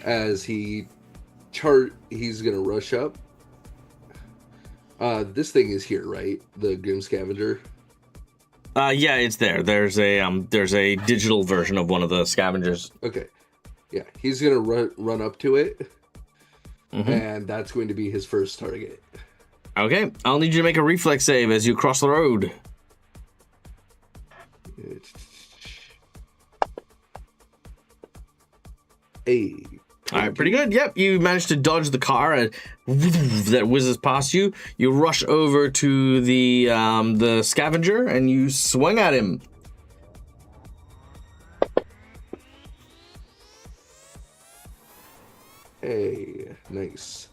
As he's gonna rush up. This thing is here, right? The Grim Scavenger. Yeah, it's there. There's a digital version of one of the scavengers. Okay. Yeah, he's gonna run up to it, and that's going to be his first target. Okay, I'll need you to make a reflex save as you cross the road. Hey. All right, pretty good. Yep, you managed to dodge the car that whizzes past you. You rush over to the scavenger and you swing at him. Hey, nice.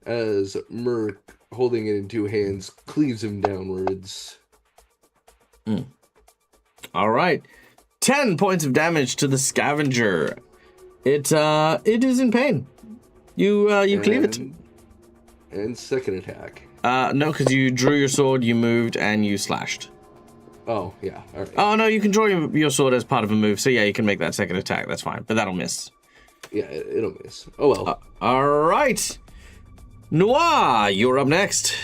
As Merc, holding it in two hands, cleaves him downwards. All right, 10 points of damage to the scavenger. It is in pain. You cleave it. And second attack. No, because you drew your sword, you moved, and you slashed. Oh, yeah. All right. Oh, no, you can draw your sword as part of a move. So, yeah, you can make that second attack. That's fine. But that'll miss. Yeah, it'll miss. Oh, well. All right. Noir, you're up next.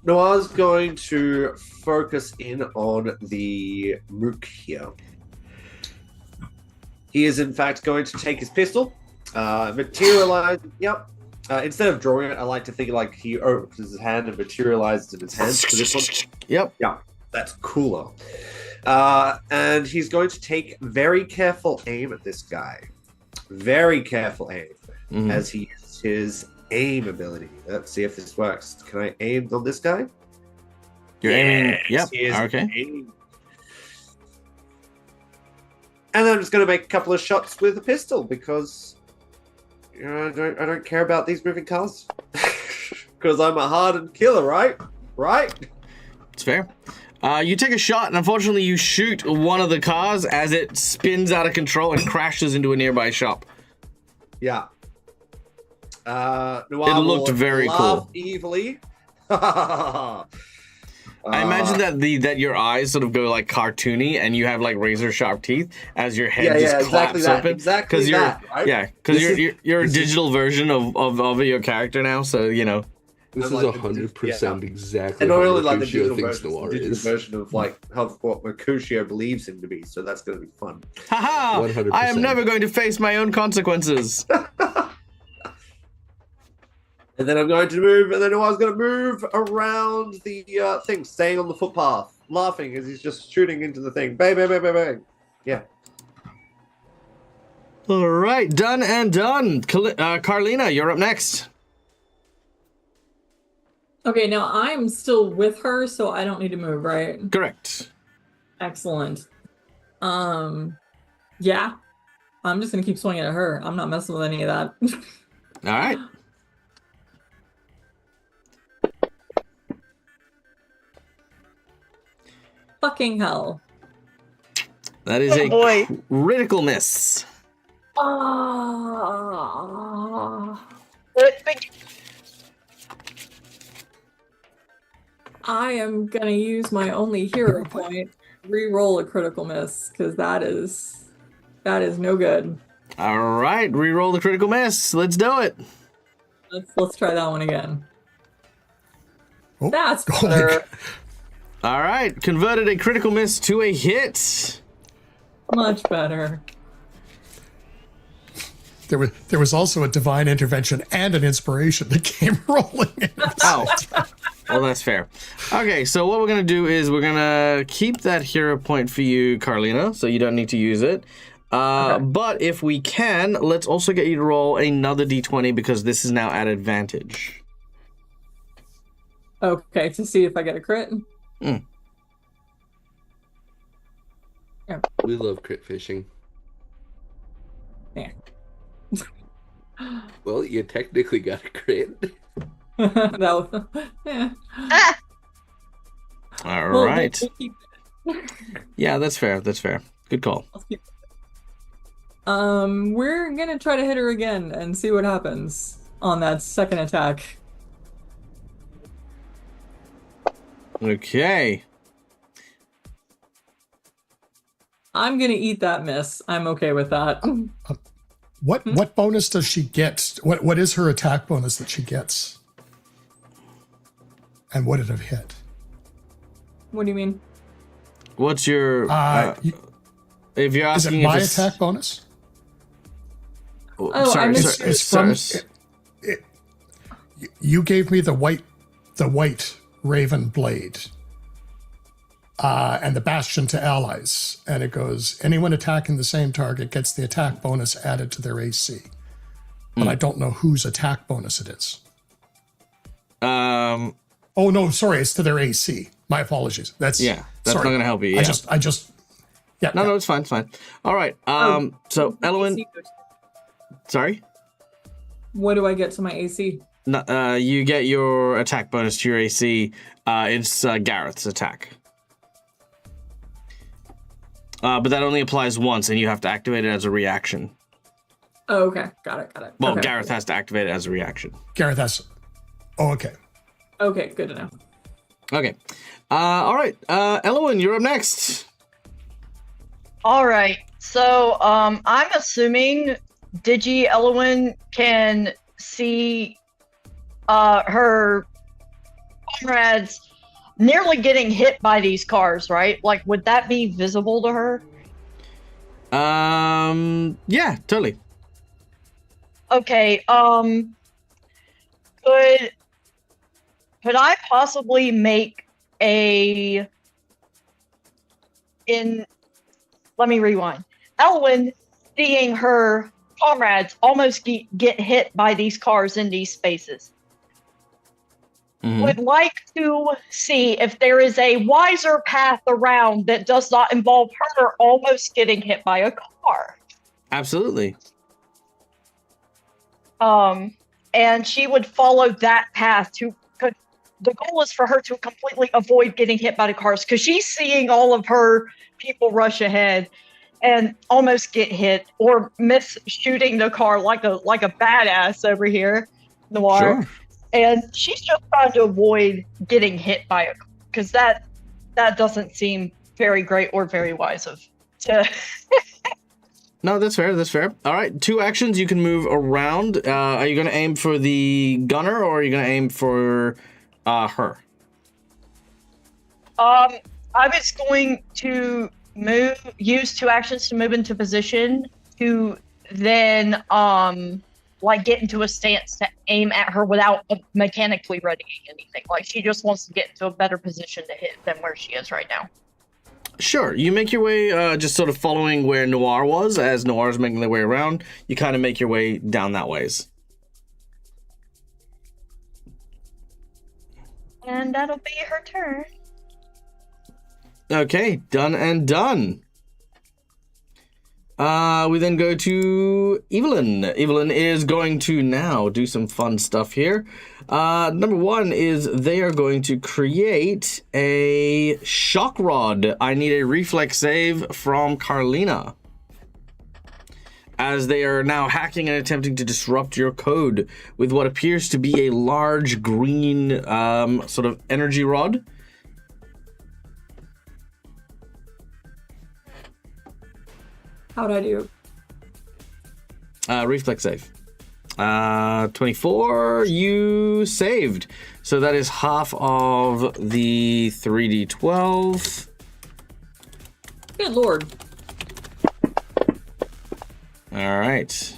Noir's going to focus in on the Mook here. He is, in fact, going to take his pistol, materialize. Yep. Instead of drawing it, I like to think like he opens his hand and materializes in his hand. So this one, Yep. yeah, that's cooler. And he's going to take very careful aim at this guy. Very careful aim as he uses his aim ability. Let's see if this works. Can I aim on this guy? You're aiming. Yep. Okay. Aiming. And then I'm just going to make a couple of shots with a pistol because I don't care about these moving cars. Because I'm a hardened killer, right? Right? It's fair. You take a shot, and unfortunately, you shoot one of the cars as it spins out of control and crashes into a nearby shop. Yeah. Noir it looked very cool. Evilly. I imagine that your eyes sort of go like cartoony, and you have like razor sharp teeth as your head just claps open. Exactly that. Right? Yeah, because you're a digital version of your character now, so you know. This is 100% exactly and not how really like the Mercutio digital thinks version, Noir digital is. version of like what Mercutio believes him to be. So that's going to be fun. Haha! 100%. I am never going to face my own consequences. And then I'm going to move, and then I was going to move around the thing, staying on the footpath, laughing as he's just shooting into the thing. Bang, bang, bang, bang, bang. Yeah. All right, done and done. Carlina, you're up next. Okay, now I'm still with her, so I don't need to move, right? Correct. Excellent. Yeah. I'm just gonna keep swinging at her. I'm not messing with any of that. All right. Fucking hell. That is Oh, a boy. critical miss. Ah. I am gonna use my only hero point, re-roll a critical miss, because that is no good. All right, re-roll the critical miss. Let's do it. Let's try that one again. Oh, That's holy better. All right, converted a critical miss to a hit. Much better. There was also a divine intervention and an inspiration that came rolling in. Oh, well, that's fair. Okay, so what we're going to do is we're going to keep that hero point for you, Carlina, so you don't need to use it. Okay. But if we can, let's also get you to roll another d20 because this is now at advantage. Okay, to see if I get a crit. We love crit fishing. Yeah. Well, you technically got a crit. That was, yeah. All Well, right. we'll keep Yeah, that's fair. That's fair. Good call. I'll keep we're gonna try to hit her again and see what happens on that second attack. Okay. I'm gonna eat that miss. I'm okay with that. What bonus does she get? What is her attack bonus that she gets? And would it have hit? What do you mean? What's your... if you're Is asking it my if it's... attack bonus? Oh, I sorry, missed sorry, It's from. sorry. You gave me the white raven blade, and the bastion to allies, and it goes, anyone attacking the same target gets the attack bonus added to their AC. But I don't know whose attack bonus it is. Oh no, sorry, it's to their AC. My apologies. That's Yeah, that's sorry. not going to help you. Yeah. I just yeah. No, yeah. no, it's fine, it's fine. All right. So, Elwyn, sorry? What do I get to my AC? No, you get your attack bonus to your AC. It's Gareth's attack. But that only applies once, and you have to activate it as a reaction. Oh, okay. Got it. Well, Okay. Gareth has to activate it as a reaction. Gareth has. Oh, okay. Okay, good to know. Okay. All right. Elwyn, you're up next. All right. So, I'm assuming Digi Elwyn can see her comrades nearly getting hit by these cars, right? Like, would that be visible to her? Yeah, totally. Okay. Could I possibly make a let me rewind. Elwyn, seeing her comrades almost get hit by these cars in these spaces, would like to see if there is a wiser path around that does not involve her almost getting hit by a car. Absolutely. And she would follow that path to. The goal is for her to completely avoid getting hit by the cars because she's seeing all of her people rush ahead and almost get hit or miss shooting the car like a badass over here, Noir. Sure. And she's just trying to avoid getting hit by a car because that doesn't seem very great or very wise of to. No, that's fair. That's fair. All right. 2 actions you can move around. Are you going to aim for the gunner or are you going to aim for her? I was going to use 2 actions to move into position to then get into a stance to aim at her without mechanically readying anything. Like she just wants to get into a better position to hit than where she is right now. Sure. You make your way just sort of following where Noir was. As Noir's making their way around, you kind of make your way down that ways. And that'll be her turn. Okay, done and done. We then go to Evelyn. Evelyn is going to now do some fun stuff here. Number one is they are going to create a shock rod. I need a reflex save from Carlina, as they are now hacking and attempting to disrupt your code with what appears to be a large green sort of energy rod. How'd I do? Reflex save. 24, you saved. So that is half of the 3d12. Good lord. All right.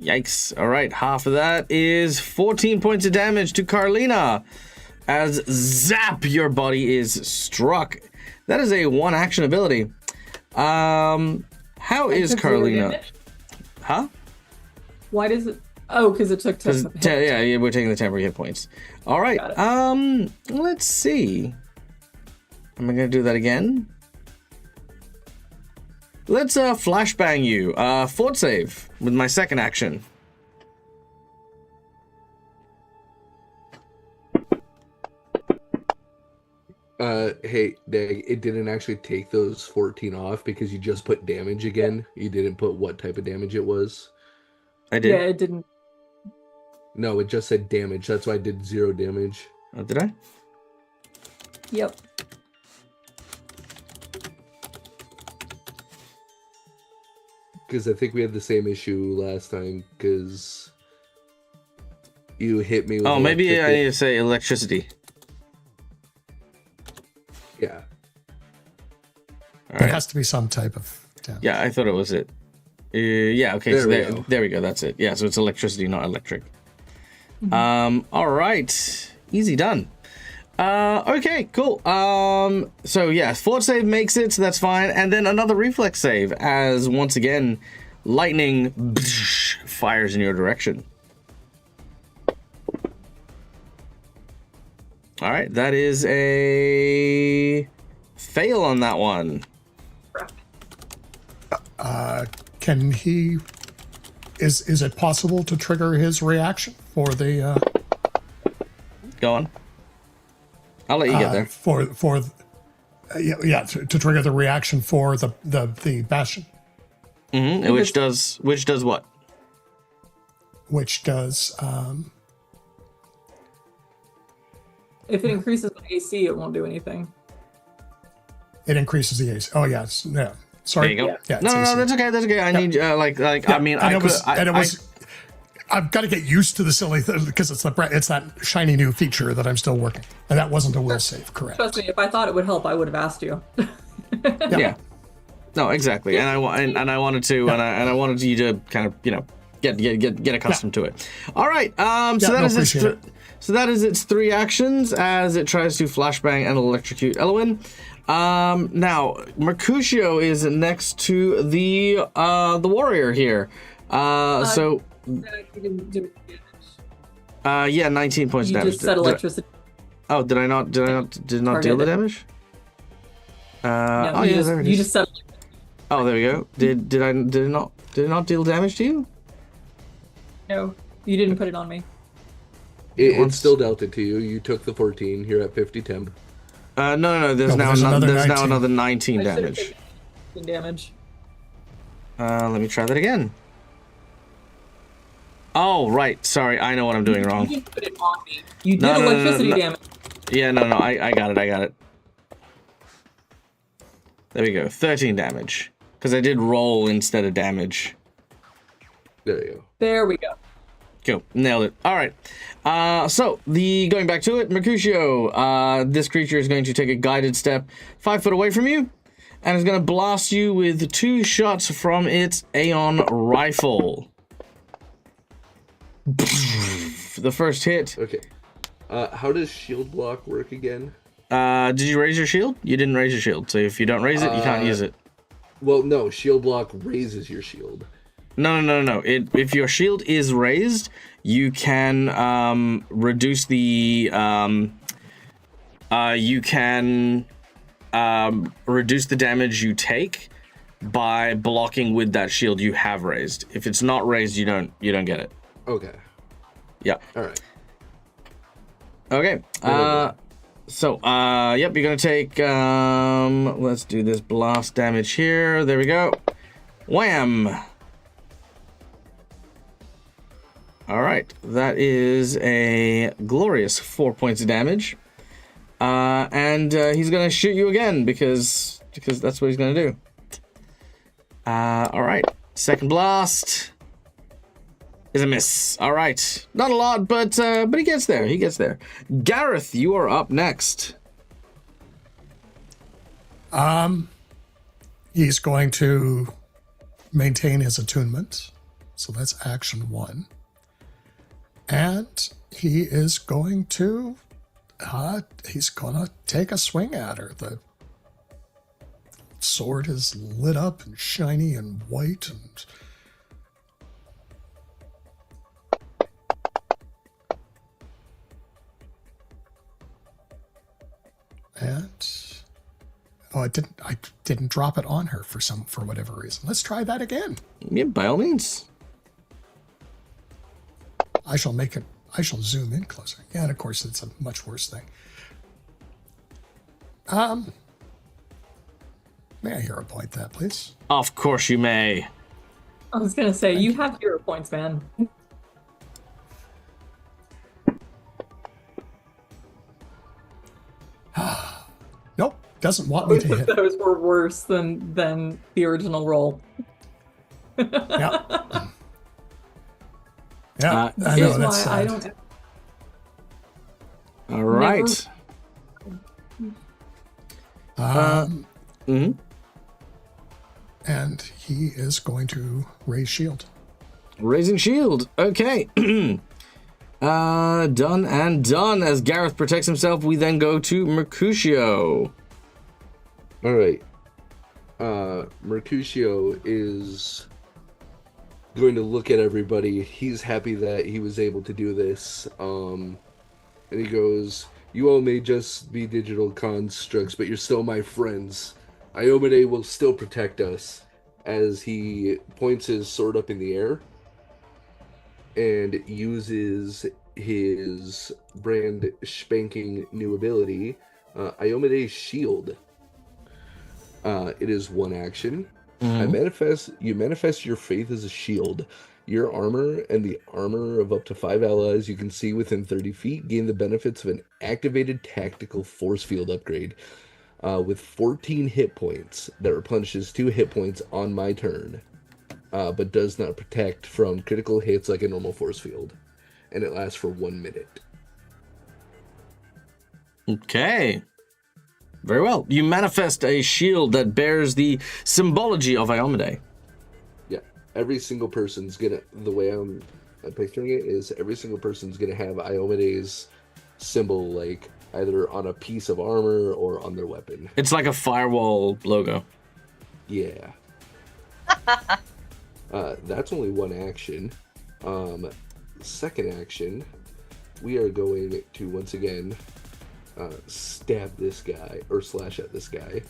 Yikes. All right, half of that is 14 points of damage to Carlina. As zap, your body is struck. That is a one action ability. How is Carlina? Huh? Why does it? Oh, because it took 10. Yeah, we're taking the temporary hit points. All right. Let's see. Am I gonna do that again? Let's flashbang you. Fort save with my second action. Hey, Dag, it didn't actually take those 14 off because you just put damage again. You didn't put what type of damage it was. I did. Yeah, it didn't. No, it just said damage. That's why I did 0 damage. Oh, did I? Yep. Because I think we had the same issue last time, because you hit me with maybe I need to say electricity. Yeah. All There right. has to be some type of damage. Yeah, I thought it was it. Yeah, okay, There there we we go, that's it. Yeah, so it's electricity, not electric. Mm-hmm. All right, easy done. Okay, cool. So yeah, fort save makes it, so that's fine. And then another reflex save, as once again, lightning fires in your direction. All right, that is a fail on that one. Can he? Is it possible to trigger his reaction for the? Go on. I'll let you get there. To trigger the reaction for the bastion, Mm-hmm. Which does what? which does If it increases my AC, it won't do anything. it increases the AC. Oh yes, yeah. Sorry. There you go. Yeah, No, it's AC. that's okay. That's okay. I need I mean, I've got to get used to the silly thing because it's that shiny new feature that I'm still working, and that wasn't a will save, correct? Trust me, if I thought it would help, I would have asked you. yeah. No, exactly. And I wanted to, and I wanted you to kind of, get accustomed to it. All right. So that is its 3 actions as it tries to flashbang and electrocute Elwyn. Now Mercutio is next to the warrior here. So You didn't do damage. 19 points You damage. just said electricity. Did I not deal the damage? No, there it you is. just said. Oh, there we go. Did it not deal damage to you? No, you didn't put it on me. It still dealt it to you. You took the 14. You're at 50 temp. No. There's now another 19 I should have damage. taken 15 damage. Let me try that again. Oh, right. Sorry, I know what I'm doing You wrong. didn't put it on me. You did No, electricity damage. Yeah, no. I got it. There we go. 13 damage. Because I did roll instead of damage. There you go. There we go. Cool. Nailed it. All right. So, going back to it, Mercutio, this creature is going to take a guided step 5 foot away from you and is going to blast you with 2 shots from its Aeon rifle. The first hit. Okay. How does shield block work again? Did you raise your shield? You didn't raise your shield, so if you don't raise it, you can't use it. Well, no. Shield block raises your shield. No. If your shield is raised, you can reduce the you can reduce the damage you take by blocking with that shield you have raised. If it's not raised, you don't get it. Okay. Yeah. All right. Okay. So, yep, you're gonna take. Let's do this blast damage here. There we go. Wham. All right, that is a glorious 4 points of damage. And he's gonna shoot you again because that's what he's gonna do. All right, second blast is a miss. All right, not a lot, but he gets there. He gets there. Gareth, you are up next. He's going to maintain his attunement, so that's action 1. And he is going to take a swing at her. The sword is lit up and shiny and white and I didn't drop it on her for whatever reason. Let's try that again. Yeah, by all means. I shall zoom in closer. Yeah, and of course it's a much worse thing. May I hero point that, please? Of course you may. I was gonna say, you have hero points, man. Nope, doesn't want me to hit. Those were worse than the original roll. Yeah. Yeah, I Here's know, that's why I sad. don't. All right. And he is going to raise shield. Raising shield. Okay. Done and done. As Gareth protects himself, we then go to Mercutio. All right. Mercutio is going to look at everybody. He's happy that he was able to do this. And he goes, "You all may just be digital constructs, but you're still my friends. Iomade will still protect us." As he points his sword up in the air and uses his brand spanking new ability, Iomade's Shield. It is one action. You manifest your faith as a shield. Your armor and the armor of up to 5 allies you can see within 30 feet gain the benefits of an activated tactical force field upgrade with 14 hit points that replenishes 2 hit points on my turn, but does not protect from critical hits like a normal force field. And it lasts for 1 minute. Okay. Very well. You manifest a shield that bears the symbology of Iomade. Yeah. Every single person's gonna, the way I'm picturing it is every single person's gonna have Iomade's symbol, like either on a piece of armor or on their weapon. It's like a firewall logo. Yeah. That's only one action. Second action, we are going to once again stab this guy or slash at this guy.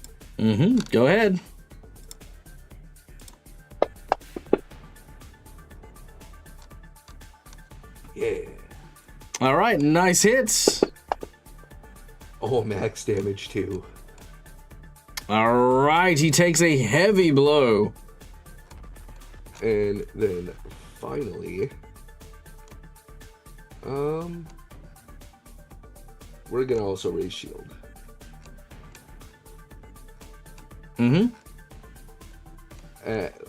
Go ahead. Yeah. All right, nice hits. Oh, max damage too. All right, he takes a heavy blow. And then finally, we're gonna also raise shield.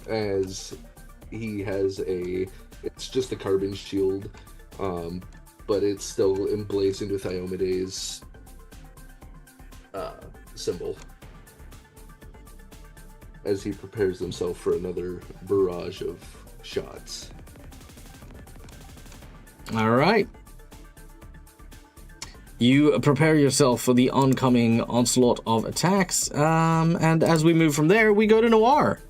As he has it's just a carbon shield, but it's still emblazoned with Iomade's symbol. As he prepares himself for another barrage of shots. All right. You prepare yourself for the oncoming onslaught of attacks, and as we move from there, we go to Noir.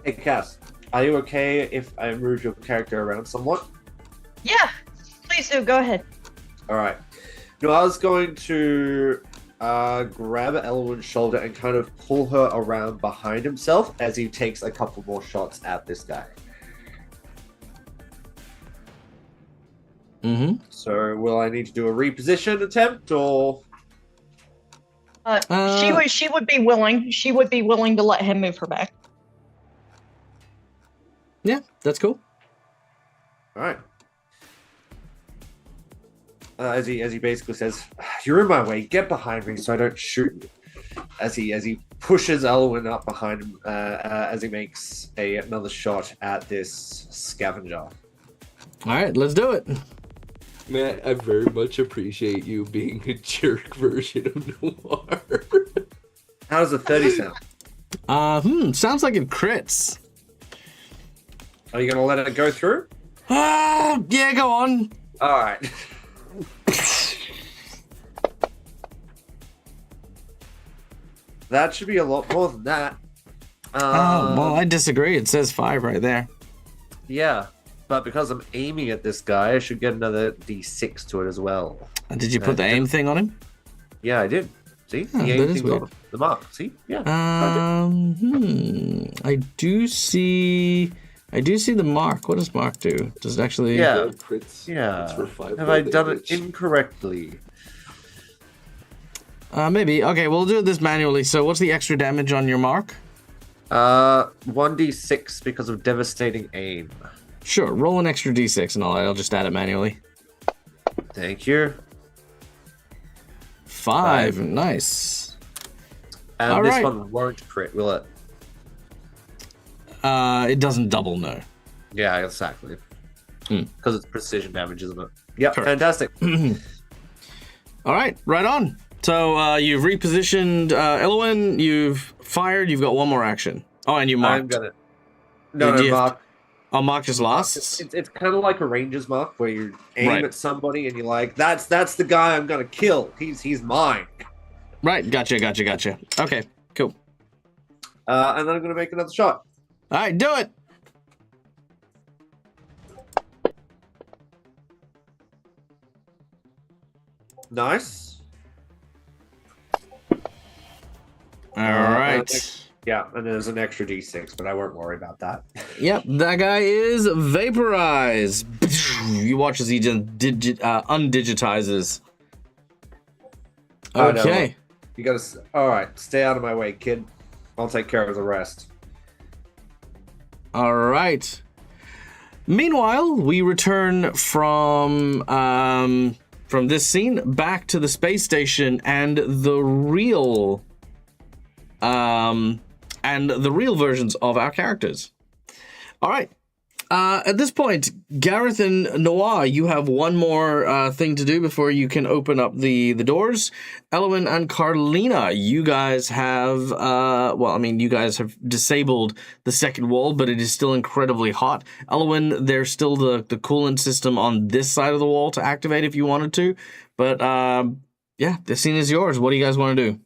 Hey, Cass, are you okay if I move your character around somewhat? Yeah, please do. Go ahead. All right. No, I was going to grab Elwyn's shoulder and kind of pull her around behind himself as he takes a couple more shots at this guy. Mm-hmm. So, will I need to do a reposition attempt, or? She would be willing. She would be willing to let him move her back. Yeah, that's cool. All right. As he basically says, "You're in my way. Get behind me so I don't shoot you." As he pushes Elwyn up behind him, as he makes another shot at this scavenger. All right, let's do it. Man, I very much appreciate you being a jerk version of Noir. How does a 30 sound? Sounds like it crits. Are you gonna let it go through? Yeah, go on. All right. That should be a lot more than that. Well, I disagree. It says 5 right there. Yeah, but because I'm aiming at this guy, I should get another D6 to it as well. And did you put the aim thing on him? Yeah, I did. See? Oh, The that aim is thing's weird. on the mark. See? Yeah. I do see the mark. What does mark do? Does it actually? Yeah. Crits. Yeah. It's for 5 Have I done damage. it incorrectly? Maybe. Okay, we'll do this manually. So, what's the extra damage on your mark? 1d6 because of devastating aim. Sure. Roll an extra d6 and I'll just add it manually. Thank you. 5. Nice. And All this right. one won't crit, will it? It doesn't double, no. Yeah, exactly. Hmm. Because it's precision damage, isn't it? Yep, Correct. fantastic. All right, right on. So you've repositioned Elwyn, you've fired, you've got one more action. Oh, and you I'm marked. gonna. Do No, you have- Mark. Oh, mark just lasts? It's kind of like a ranger's mark where you aim Right. at somebody and you're like, that's the guy I'm gonna kill. He's mine. Right, gotcha. Okay, cool. And then I'm gonna make another shot. All right, do it. Nice. All right. Yeah, and there's an extra D6, but I won't worry about that. Yep, that guy is vaporized. You watch as he just undigitizes. Oh, no. Okay. You gotta. All right, stay out of my way, kid. I'll take care of the rest. All right. Meanwhile, we return from this scene back to the space station and the real versions of our characters. All right. At this point, Gareth and Noah, you have one more thing to do before you can open up the doors. Elwyn and Carlina, you guys have, you guys have disabled the second wall, but it is still incredibly hot. Elwyn, there's still the coolant system on this side of the wall to activate if you wanted to. But, yeah, the scene is yours. What do you guys want to do?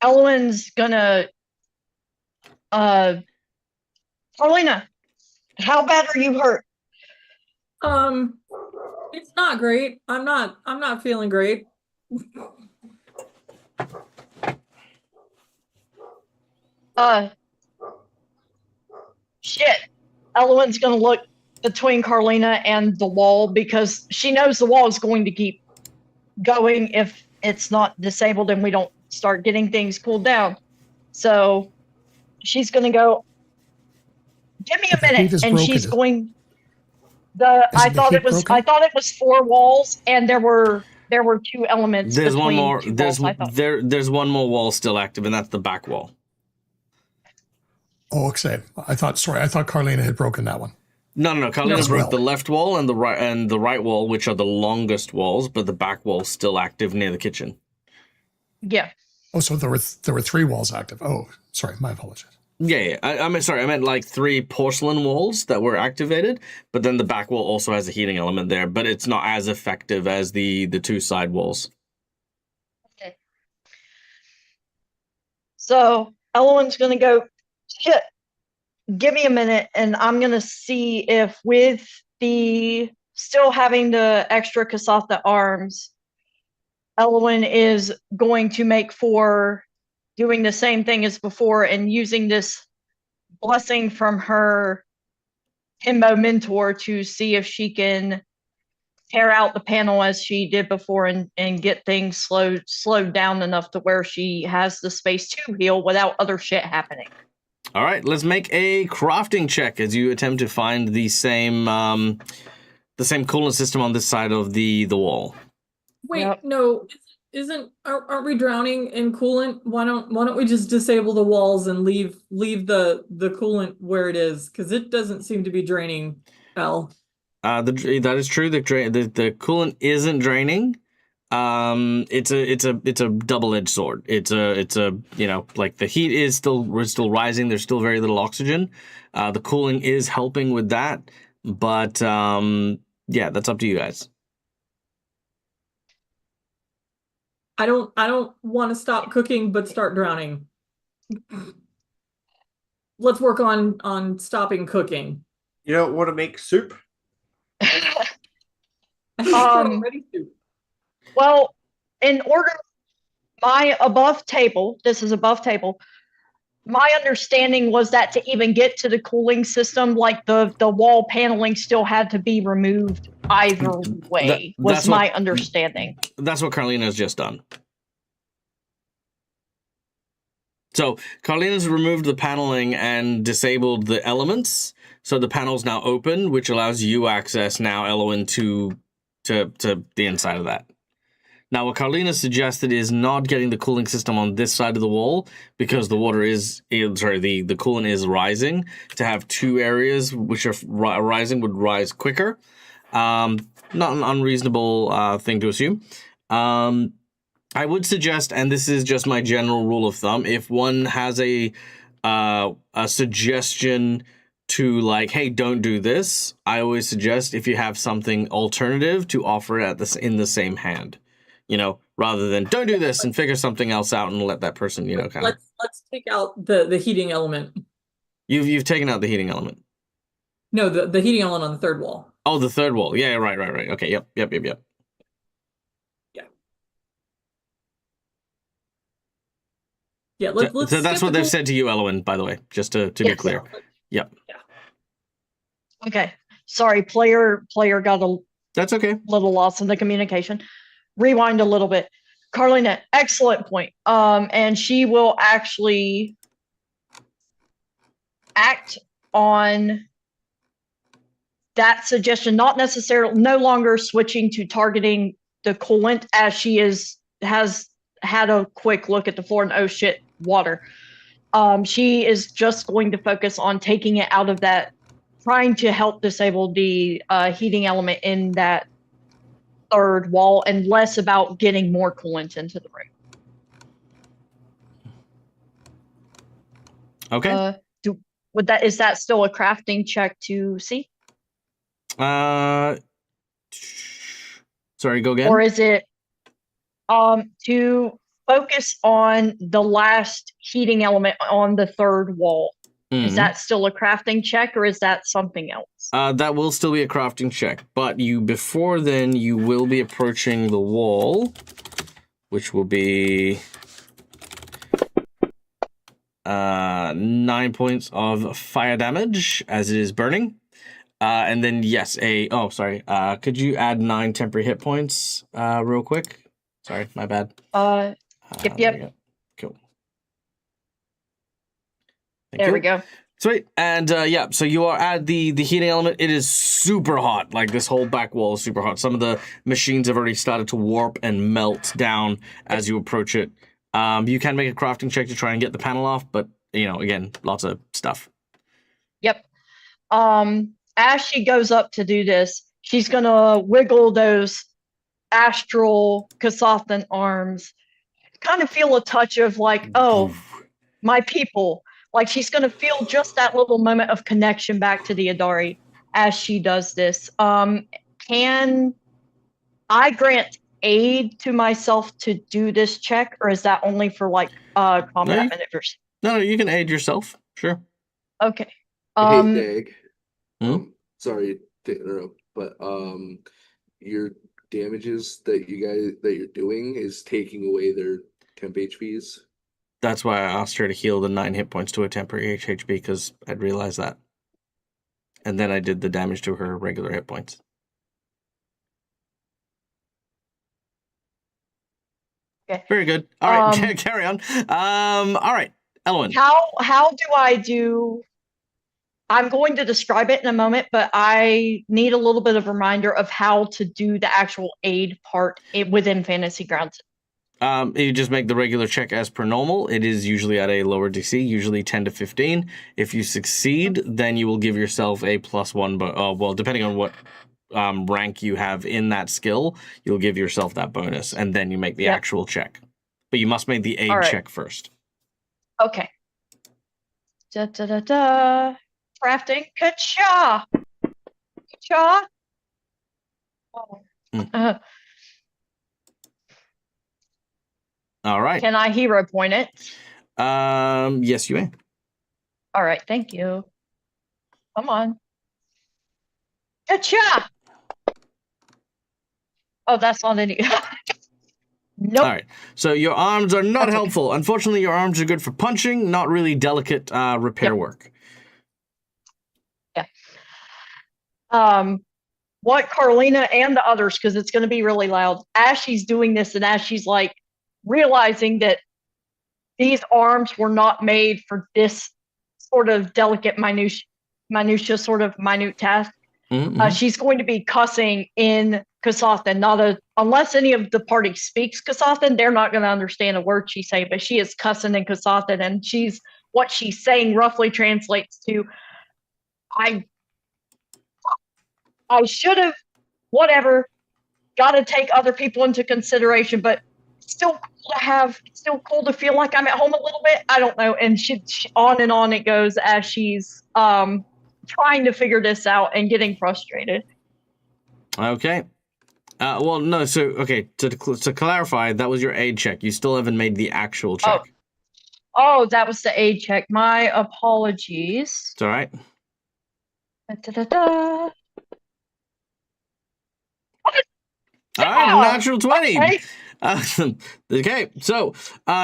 Elwyn's gonna. Carlina, how bad are you hurt? It's not great. I'm not feeling great. Shit. Elwyn's gonna look between Carlina and the wall because she knows the wall is going to keep going if it's not disabled and we don't start getting things cooled down. So she's gonna go, give me a minute, and she's going. I thought it was 4 walls, and there were 2 elements. There's one more. There's one more wall still active, and that's the back wall. Oh, okay. I thought Carlina had broken that one. No. Carlina As broke well. the left wall and the right wall, which are the longest walls, but the back wall's still active near the kitchen. Yeah. Oh, so there were 3 walls active. Oh, sorry, my apologies. Yeah. I meant like 3 porcelain walls that were activated, but then the back wall also has a heating element there, but it's not as effective as the 2 side walls. Okay. So Elwyn's gonna go, shit. give me a minute, and I'm gonna see if with the still having the extra Kasatha arms, Elwyn is going to make for doing the same thing as before and using this blessing from her himbo mentor to see if she can tear out the panel as she did before and get things slowed down enough to where she has the space to heal without other shit happening. All right, let's make a crafting check as you attempt to find the same coolant system on this side of the wall. Wait, Yep. no, aren't we drowning in coolant? Why don't we just disable the walls and leave the coolant where it is? Because it doesn't seem to be draining, Al. That is true. The coolant isn't draining. It's a double-edged sword. It's a like the heat is still rising. There's still very little oxygen. The cooling is helping with that, but yeah, that's up to you guys. I don't want to stop cooking but start drowning. Let's work on stopping cooking. You don't want to make soup? Ready to. Well, in order, my above table, this is above table, my understanding was that to even get to the cooling system, like the wall paneling still had to be removed either way, was my understanding. That's what Carlina's just done. So Carlina's removed the paneling and disabled the elements, so the panel's now open, which allows you access now, Elwyn, to the inside of that. Now, what Carlina suggested is not getting the cooling system on this side of the wall because the coolant is rising. To have two areas which are rising would rise quicker. Not an unreasonable thing to assume. I would suggest, and this is just my general rule of thumb, if one has a suggestion to like, hey, don't do this, I always suggest if you have something alternative to offer it in the same hand. Rather than don't do this and figure something else out and let that person, kind of. Let's take out the heating element. You've taken out the heating element. No, the heating element on the third wall. Oh, the third wall. Yeah, right. Okay, yep. Yeah. Yeah, let's so that's what they've said to you, Elwyn, by the way, just to be clear. Yep. Yeah. Okay. Sorry, player got a That's okay. little lost in the communication. Rewind a little bit. Carlina, excellent point. And she will actually act on that suggestion, not necessarily, no longer switching to targeting the coolant as she has had a quick look at the floor and oh shit, water. She is just going to focus on taking it out of that, trying to help disable the heating element in that third wall and less about getting more coolant into the room. Okay. Is that still a crafting check to see? Sorry, go again. Or is it to focus on the last heating element on the third wall? Mm-hmm. Is that still a crafting check or is that something else? That will still be a crafting check, but before then you will be approaching the wall, which will be 9 points of fire damage as it is burning. And then yes, could you add 9 temporary hit points real quick? Sorry, my bad. Yep. Cool. There we go. Sweet. And so you are at the heating element. It is super hot. Like this whole back wall is super hot. Some of the machines have already started to warp and melt down as you approach it. You can make a crafting check to try and get the panel off, but again, lots of stuff. Yep. As she goes up to do this, she's gonna wiggle those astral Kasathan arms, kind of feel a touch of like, oh, my people. Like she's gonna feel just that little moment of connection back to the Adari as she does this. Can I grant aid to myself to do this check, or is that only for like combat maneuvers? No, you can aid yourself. Sure. Okay. Um, Dag. Hmm? Sorry to interrupt, but your damages that you're doing is taking away their temp HPs. That's why I asked her to heal the 9 hit points to a temporary HP, because I'd realized that. And then I did the damage to her regular hit points. Okay. Very good. All right, carry on. All right, Elwyn. How do I do? I'm going to describe it in a moment, but I need a little bit of reminder of how to do the actual aid part within Fantasy Grounds. You just make the regular check as per normal. It is usually at a lower DC, usually 10 to 15. If you succeed, then you will give yourself a +1. Well, depending on what rank you have in that skill, you'll give yourself that bonus, and then you make the actual check. But you must make the aid check first. Okay. Crafting. Ka-cha! Ka-cha! Oh. All right. Can I hero point it? Yes, you may. All right, thank you. Come on. Ka-cha! Oh, that's not any. Nope. All right. So your arms are not helpful. Unfortunately, your arms are good for punching, not really delicate repair work. Yeah. What Carlina and the others, because it's going to be really loud, as she's doing this and as she's like realizing that these arms were not made for this sort of delicate minutia sort of minute task, she's going to be cussing in Kasathan. Unless any of the party speaks Kasathan, they're not going to understand a word she's saying, but she is cussing in Kasathan, and what she's saying roughly translates to, I should have, whatever, got to take other people into consideration, but still cool to feel like I'm at home a little bit. I don't know. And she on and on it goes as she's trying to figure this out and getting frustrated. Okay. Well, no. So, okay. To clarify, that was your aid check. You still haven't made the actual check. Oh, that was the aid check. My apologies. It's all right. Da-da-da-da. All right, natural 20. Okay. Okay, so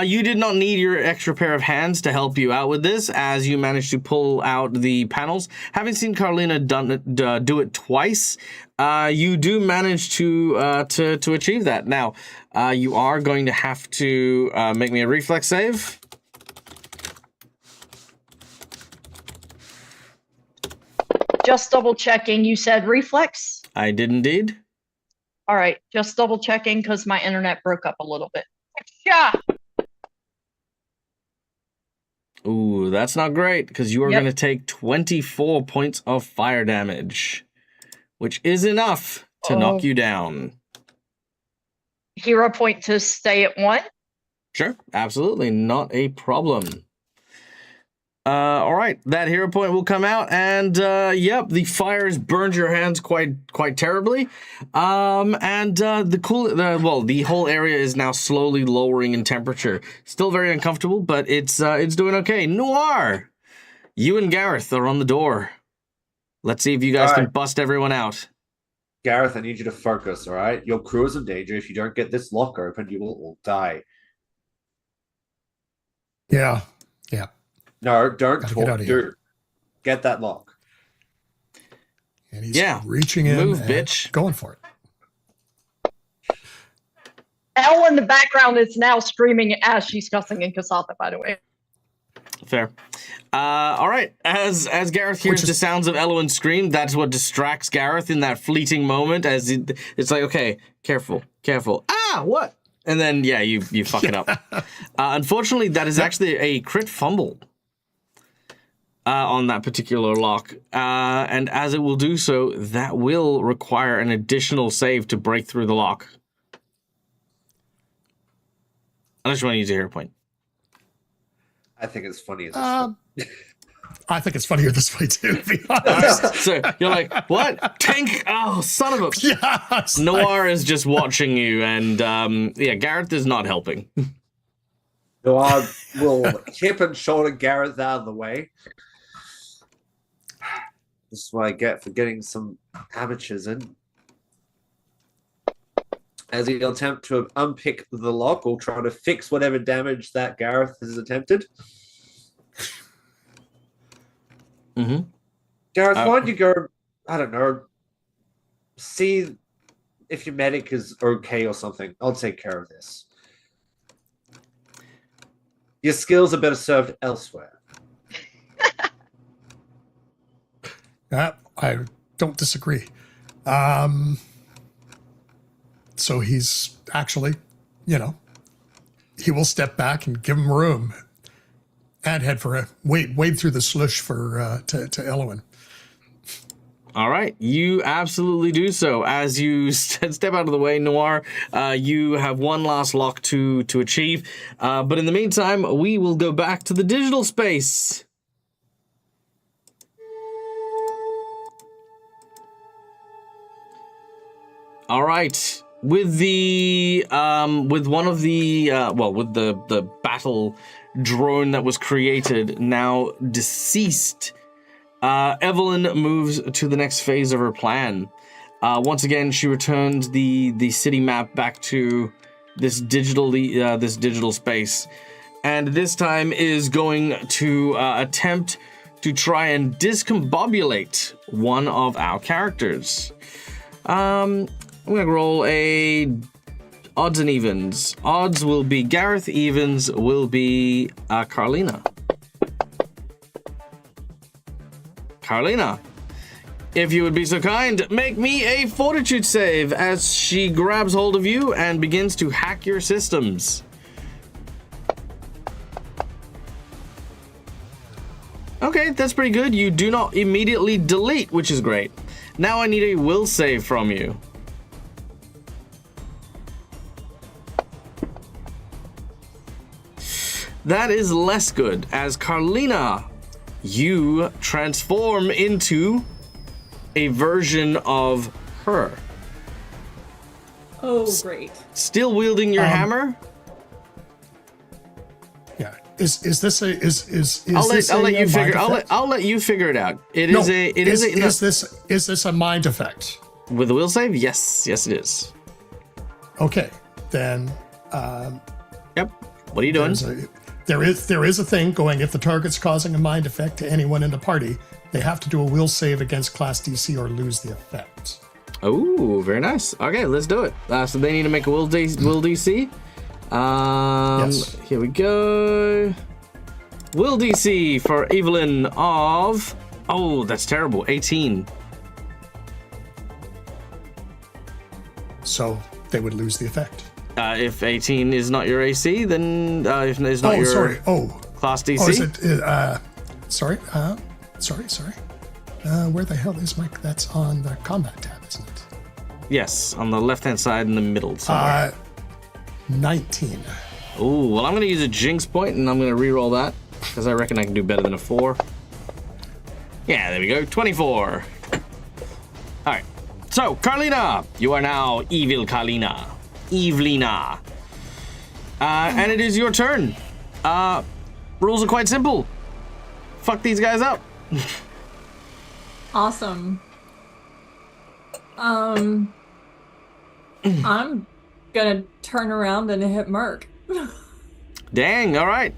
you did not need your extra pair of hands to help you out with this, as you managed to pull out the panels. Having seen Carlina do it twice, you do manage to achieve that. Now, you are going to have to make me a reflex save. Just double checking. You said reflex? I did indeed. All right, just double checking because my internet broke up a little bit. Yeah. Ooh, that's not great, because you are going to take 24 points of fire damage, which is enough to knock you down. Hero point to stay at 1? Sure, absolutely, not a problem. All right, that hero point will come out, and yep, the fire has burned your hands quite terribly. The whole area is now slowly lowering in temperature. Still very uncomfortable, but it's doing okay. Noir, you and Gareth are on the door. Let's see if you guys can bust everyone out. Gareth, I need you to focus. All right, your crew is in danger. If you don't get this lock open, you will all die. Yeah. No, don't Gotta talk. get out of here. Get that lock. And he's reaching in. Move, bitch. Going for it. Elle in the background is now screaming as she's cussing in Kasatha, by the way. Fair. All right. As Gareth hears the sounds of Elwyn's scream, that's what distracts Gareth in that fleeting moment. As it's like, okay, careful. Ah, what? And then you fuck it up. Unfortunately, that is actually a crit fumble on that particular lock, and as it will do so, that will require an additional save to break through the lock. Unless you want to use a hero point. I think it's funny. I think it's funnier this way too, to be honest. So you're like, what? Tank? Oh, son of a... Yes, Noir is just watching you, and Gareth is not helping. Noir will hip and shoulder Gareth out of the way. This is what I get for getting some amateurs in. As he'll attempt to unpick the lock or try to fix whatever damage that Gareth has attempted. Mm-hmm. Gareth, why don't you go, I don't know, see if your medic is okay or something. I'll take care of this. Your skills are better served elsewhere. I don't disagree. So he's actually, he will step back and give him room and head for a wade through the slush for to Elwyn. All right, you absolutely do so. As you step out of the way, Noir, you have one last lock to achieve. But in the meantime, we will go back to the digital space. All right, with the the battle drone that was created now deceased. Evelyn moves to the next phase of her plan. Once again, she returns the city map back to this digital space, and this time is going to attempt to try and discombobulate one of our characters. I'm gonna roll a odds and evens. Odds will be Gareth. Evens will be Carlina. Carlina, if you would be so kind, make me a fortitude save as she grabs hold of you and begins to hack your systems. Okay, that's pretty good. You do not immediately delete, which is great. Now I need a will save from you. That is less good, as Carlina, you transform into a version of her. Oh, great. Still wielding your hammer? Yeah. Is this a I'll let you figure it out. Is this a mind effect? With a will save? Yes, it is. Okay, then. Yep. What are you doing? There is a thing going. If the target's causing a mind effect to anyone in the party, they have to do a will save against class DC or lose the effect. Oh, very nice. Okay, let's do it. So they need to make a will DC. Yes. Here we go. Will DC for Evelyn of... Oh, that's terrible. 18. So they would lose the effect. If 18 is not your AC, then if it's not your class DC. Oh, is it? Sorry. Where the hell is my? That's on the combat tab, isn't it? Yes, on the left-hand side in the middle somewhere. 19. Oh, well, I'm going to use a jinx point, and I'm going to re-roll that, because I reckon I can do better than a 4. Yeah, there we go. 24. All right. So, Carlina, you are now evil Carlina. Evelina. And it is your turn. Rules are quite simple. Fuck these guys up. Awesome. I'm gonna turn around and hit Merc. Dang, all right.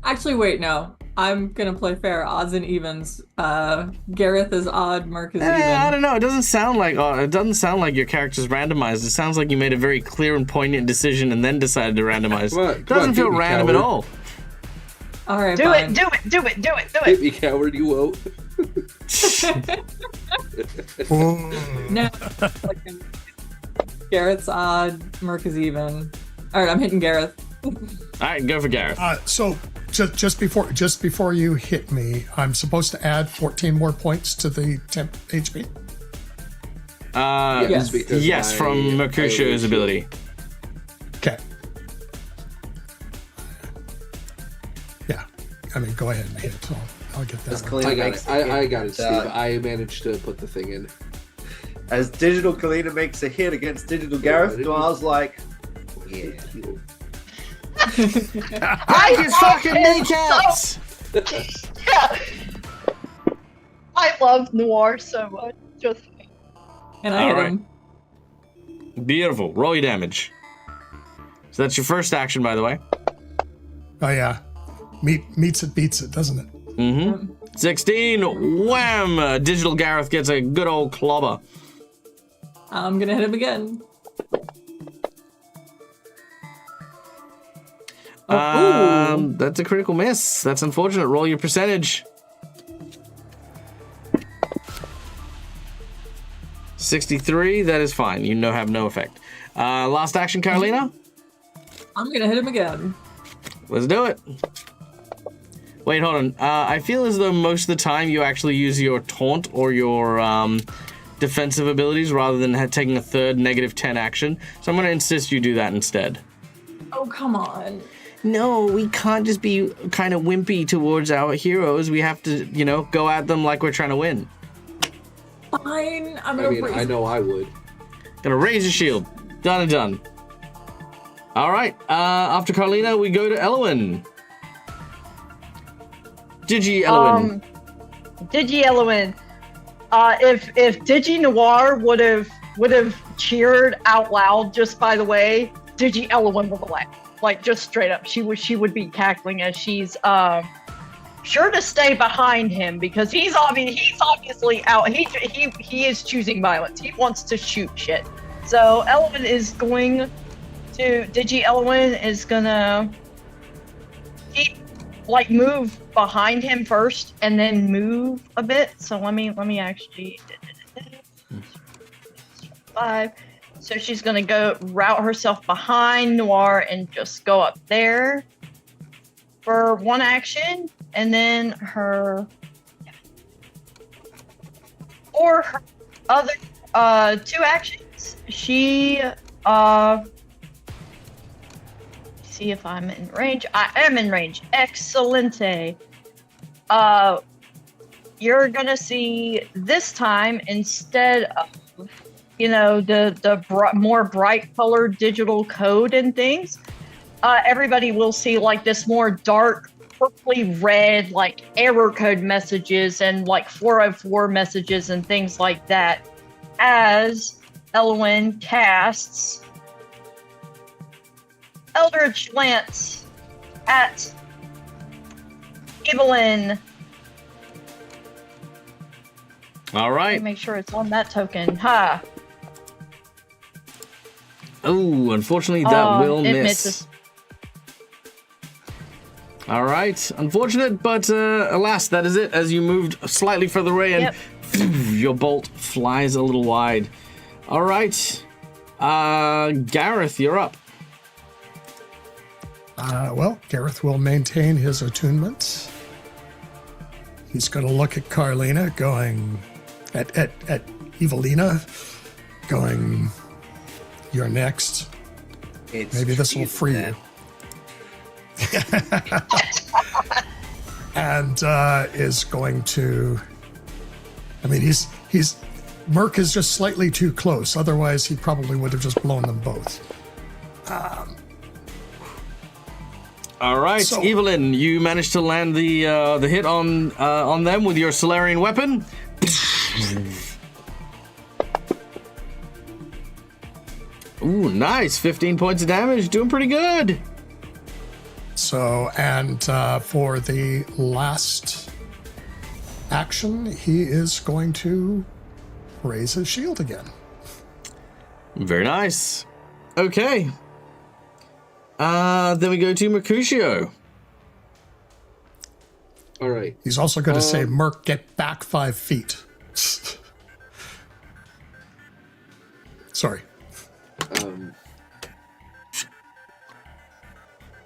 Actually, wait, no. I'm gonna play fair. Odds and evens. Gareth is odd, Merc is even. I don't know. It doesn't sound like your character's randomized. It sounds like you made a very clear and poignant decision and then decided to randomize. It doesn't feel random at all. All right, do fine. it. Hit me, coward, you won't. No. Gareth's odd, Merc is even. All right, I'm hitting Gareth. All right, go for Gareth. So just before you hit me, I'm supposed to add 14 more points to the temp HP. Yes, from Mercutio's ability. Okay. Yeah, I mean, go ahead and hit. I'll get that. I got it. I got it, Steve. I managed to put the thing in. As Digital Kalina makes a hit against Digital Gareth, Noir's like, yeah. Break his fucking kneecaps! Yeah. I love Noir so much. Just And I hit Alright. him. Beautiful. Roll your damage. So that's your first action, by the way. Oh yeah, meets it, beats it, doesn't it? Mm-hmm. 16. Wham! Digital Gareth gets a good old clobber. I'm gonna hit him again. Ooh. That's a critical miss. That's unfortunate. Roll your percentage. 63. That is fine. You have no effect. Last action, Carolina. I'm gonna hit him again. Let's do it. Wait, hold on. I feel as though most of the time you actually use your taunt or your defensive abilities rather than taking a third -10 action. So I'm going to insist you do that instead. Oh, come on. No, we can't just be kind of wimpy towards our heroes. We have to, go at them like we're trying to win. Fine. I'm I gonna mean, raise I know I would. Gonna raise your shield. Done and done. All right. After Carlina, we go to Elwyn. Digi Elwyn. Digi Elwyn. If Digi Noir would have cheered out loud just by the way, Digi Elwyn would have laughed. Like just straight up. She would be cackling as she's sure to stay behind him because he's obviously out. He is choosing violence. He wants to shoot shit. So Elwyn is going to Digi Elwyn is gonna move behind him first and then move a bit. So let me actually 5. So she's gonna go route herself behind Noir and just go up there for one action, and then her other 2 actions. She see if I'm in range. I am in range. Excelente. You're gonna see this time instead of the more bright colored digital code and things, everybody will see like this more dark purpley red like error code messages and like 404 messages and things like that as Elwyn casts Eldritch Lance at Evelyn. All right. Make sure it's on that token. Ha. Oh, unfortunately, that will miss. Misses. All right. Unfortunate, but alas, that is it. As you moved slightly further away and your bolt flies a little wide. All right. Gareth, you're up. Well, Gareth will maintain his attunement. He's going to look at Carlina, going at Evelina, going, "You're next. Maybe this will free you." And is going to. I mean, he's Merc is just slightly too close. Otherwise, he probably would have just blown them both. All right, So- Evelyn, you managed to land the hit on them with your Solarian weapon. Ooh, nice! 15 points of damage, doing pretty good. So, and for the last action, he is going to raise his shield again. Very nice. Okay. Then we go to Mercutio. All right. He's also going to say, "Merc, get back 5 feet." Sorry.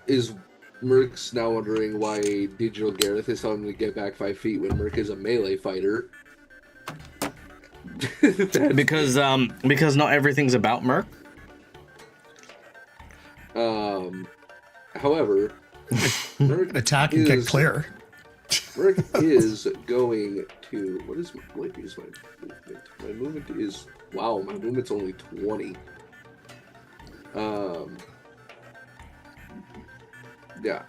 Is Merc's now wondering why Digital Gareth is telling him to get back 5 feet when Merc is a melee fighter? Because not everything's about Merc. However, Merc Attack and get clear. Merc is going to. What is my movement? My movement is. Wow, my movement's only 20. Yeah,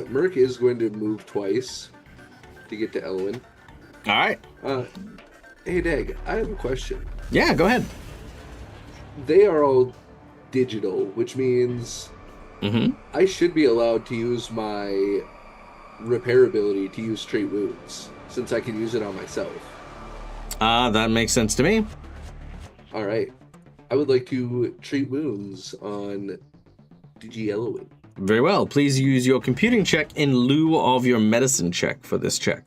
Merc is going to move twice to get to Elwyn. All right. Hey, Dag, I have a question. Yeah, go ahead. They are all digital, which means Mm-hmm. I should be allowed to use my repair ability to use treat wounds, since I can use it on myself. That makes sense to me. All right. I would like to treat wounds on DG Elowen. Very well. Please use your computing check in lieu of your medicine check for this check.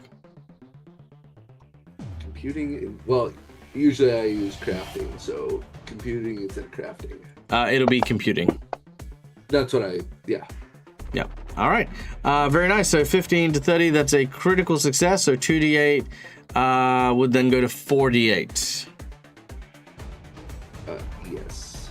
Computing, well, usually I use crafting, so computing instead of crafting. It'll be computing. That's what yeah. Yeah. All right. Very nice. So 15 to 30, that's a critical success. So 2d8 would then go to 4d8. Yes.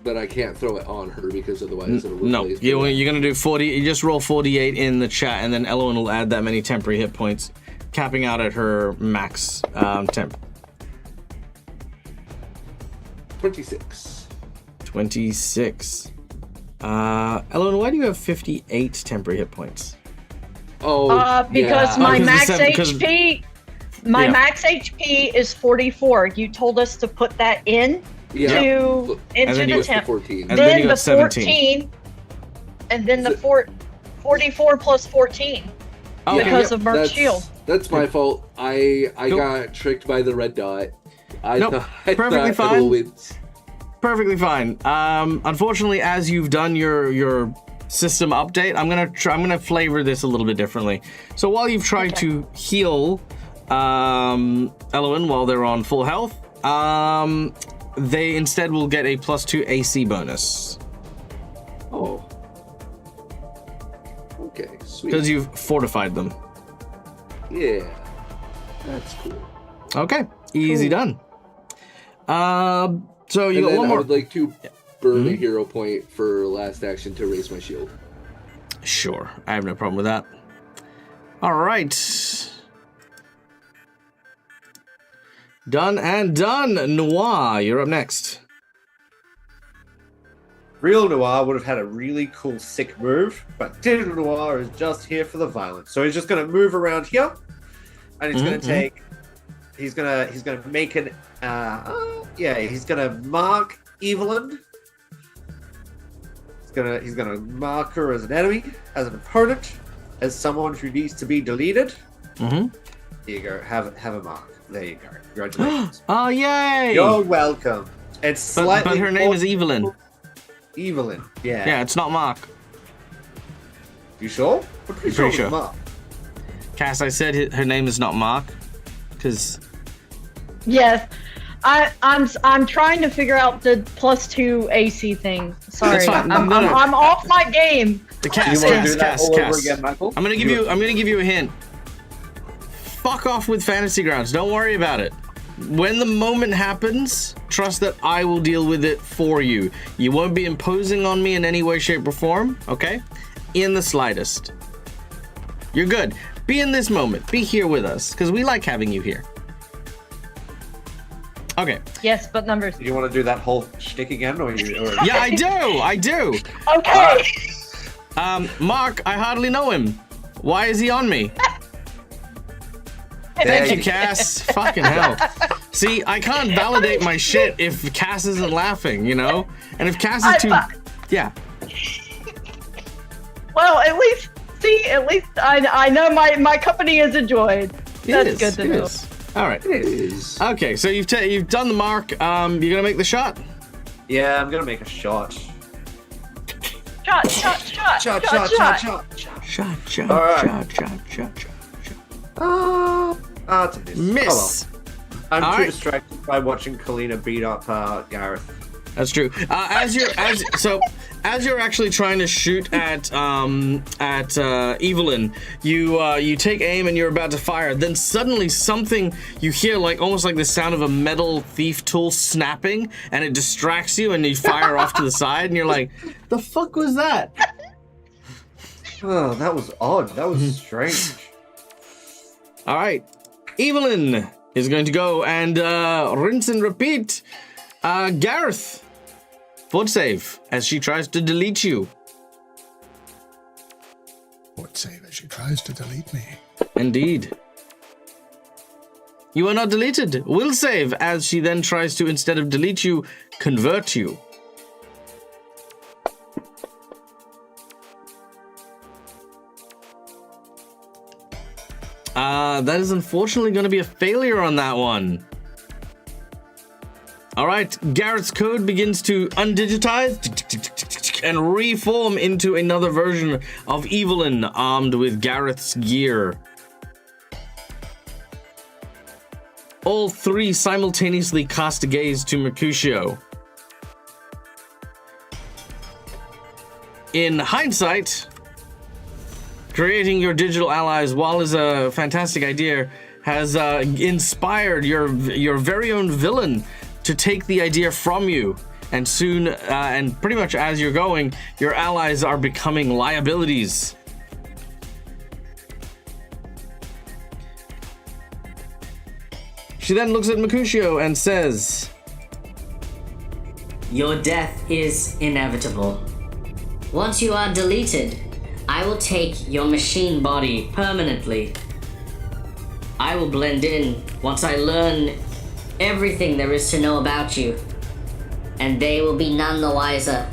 But I can't throw it on her because otherwise it'll No, replace you're going to do 40. You just roll 48 in the chat, and then Elowen will add that many temporary hit points, capping out at her max temp. 26. 26. Elowen, why do you have 58 temporary hit points? Oh, because yeah. my because max the seven- because- HP, my Yeah. max HP is 44. You told us to put that in Yeah. into then the you What's the temp. 14? And then Then you the got 17. 14, and then the So- 44 plus 14 Oh, because yeah. of Merc that's, Shield. That's my fault. I Cool. got tricked by the red dot. I Nope. thought Perfectly thought fine. Edel wins. Perfectly fine. Unfortunately, as you've done your system update, I'm gonna flavor this a little bit differently. So while you've tried to heal Elowen while they're on full health, they instead will get a +2 AC bonus Oh. Okay, sweet. because you've fortified them. Yeah. That's cool. Okay, easy done. So you And got then one I more. would like to burn Mm-hmm. a hero point for last action to raise my shield. Sure, I have no problem with that. All right. Done and done. Noir, you're up next. Real Noir would have had a really cool, sick move, but Digital Noir is just here for the violence. So he's just going to move around here, and he's going to take. He's gonna make an. He's gonna mark Evelyn. He's gonna mark her as an enemy, as an opponent, as someone who needs to be deleted. Mm-hmm. Here you go. Have a mark. There you go. Congratulations. Oh, yay! You're welcome. It's But slightly. her name is Evelyn. Evelyn. Yeah. Yeah, it's not Mark. You sure? I'm pretty Pretty it sure. was Mark. Cass, I said her name is not Mark, because Yes, I'm trying to figure out the +2 AC thing. Sorry, That's fine. I'm No. off my game. the You Cass, want to Cass, do that Cass, all over Cass. again, Michael? I'm gonna give you a hint. Fuck off with Fantasy Grounds. Don't worry about it. When the moment happens, trust that I will deal with it for you. You won't be imposing on me in any way, shape, or form, okay? In the slightest. You're good. Be in this moment. Be here with us, because we like having you here. Okay. Yes, but numbers. Do you want to do that whole shtick again, or you? Or... Yeah, I do. Okay. Mark, I hardly know him. Why is he on me? There Thank you, Cass. Fucking hell. See, I can't validate my shit if Cass isn't laughing, you know? And if Cass is too... Yeah. Well, at least I know my company is enjoyed. That's good to know. All right. It is. Okay, so you've done the mark. You're gonna make the shot. Yeah, I'm gonna make a shot. Shot. Shot. Shot. All right. Shot. It's a miss. Miss. Oh, well. I'm All too right. distracted by watching Kalina beat up Gareth. That's true. As you're actually trying to shoot at Evelyn, you take aim and you're about to fire. Then suddenly something you hear, like almost like the sound of a metal thief tool snapping, and it distracts you, and you fire off to the side, and you're like, "The fuck was that?" Oh, that was odd. That was strange. All right, Evelyn is going to go and rinse and repeat. Gareth, fort save as she tries to delete you. Fort save as she tries to delete me. Indeed. You are not deleted. Will save, as she then tries to, instead of delete you, convert you. That is unfortunately going to be a failure on that one. All right, Garrett's code begins to undigitize and reform into another version of Evelyn armed with Gareth's gear. All three simultaneously cast a gaze to Mercutio. In hindsight, creating your digital allies, while is a fantastic idea, has inspired your very own villain to take the idea from you. And soon, and pretty much as you're going, your allies are becoming liabilities. She then looks at Mercutio and says, Your death is inevitable. Once you are deleted, I will take your machine body permanently. I will blend in once I learn everything there is to know about you, and they will be none the wiser.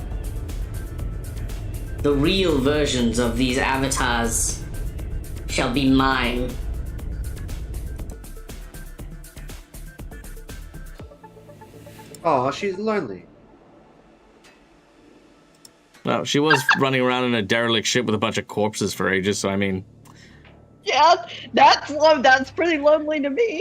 The real versions of these avatars shall be mine. Oh, she's lonely. well, she was running around in a derelict ship with a bunch of corpses for ages, so I mean... Yeah, that's pretty lonely to me.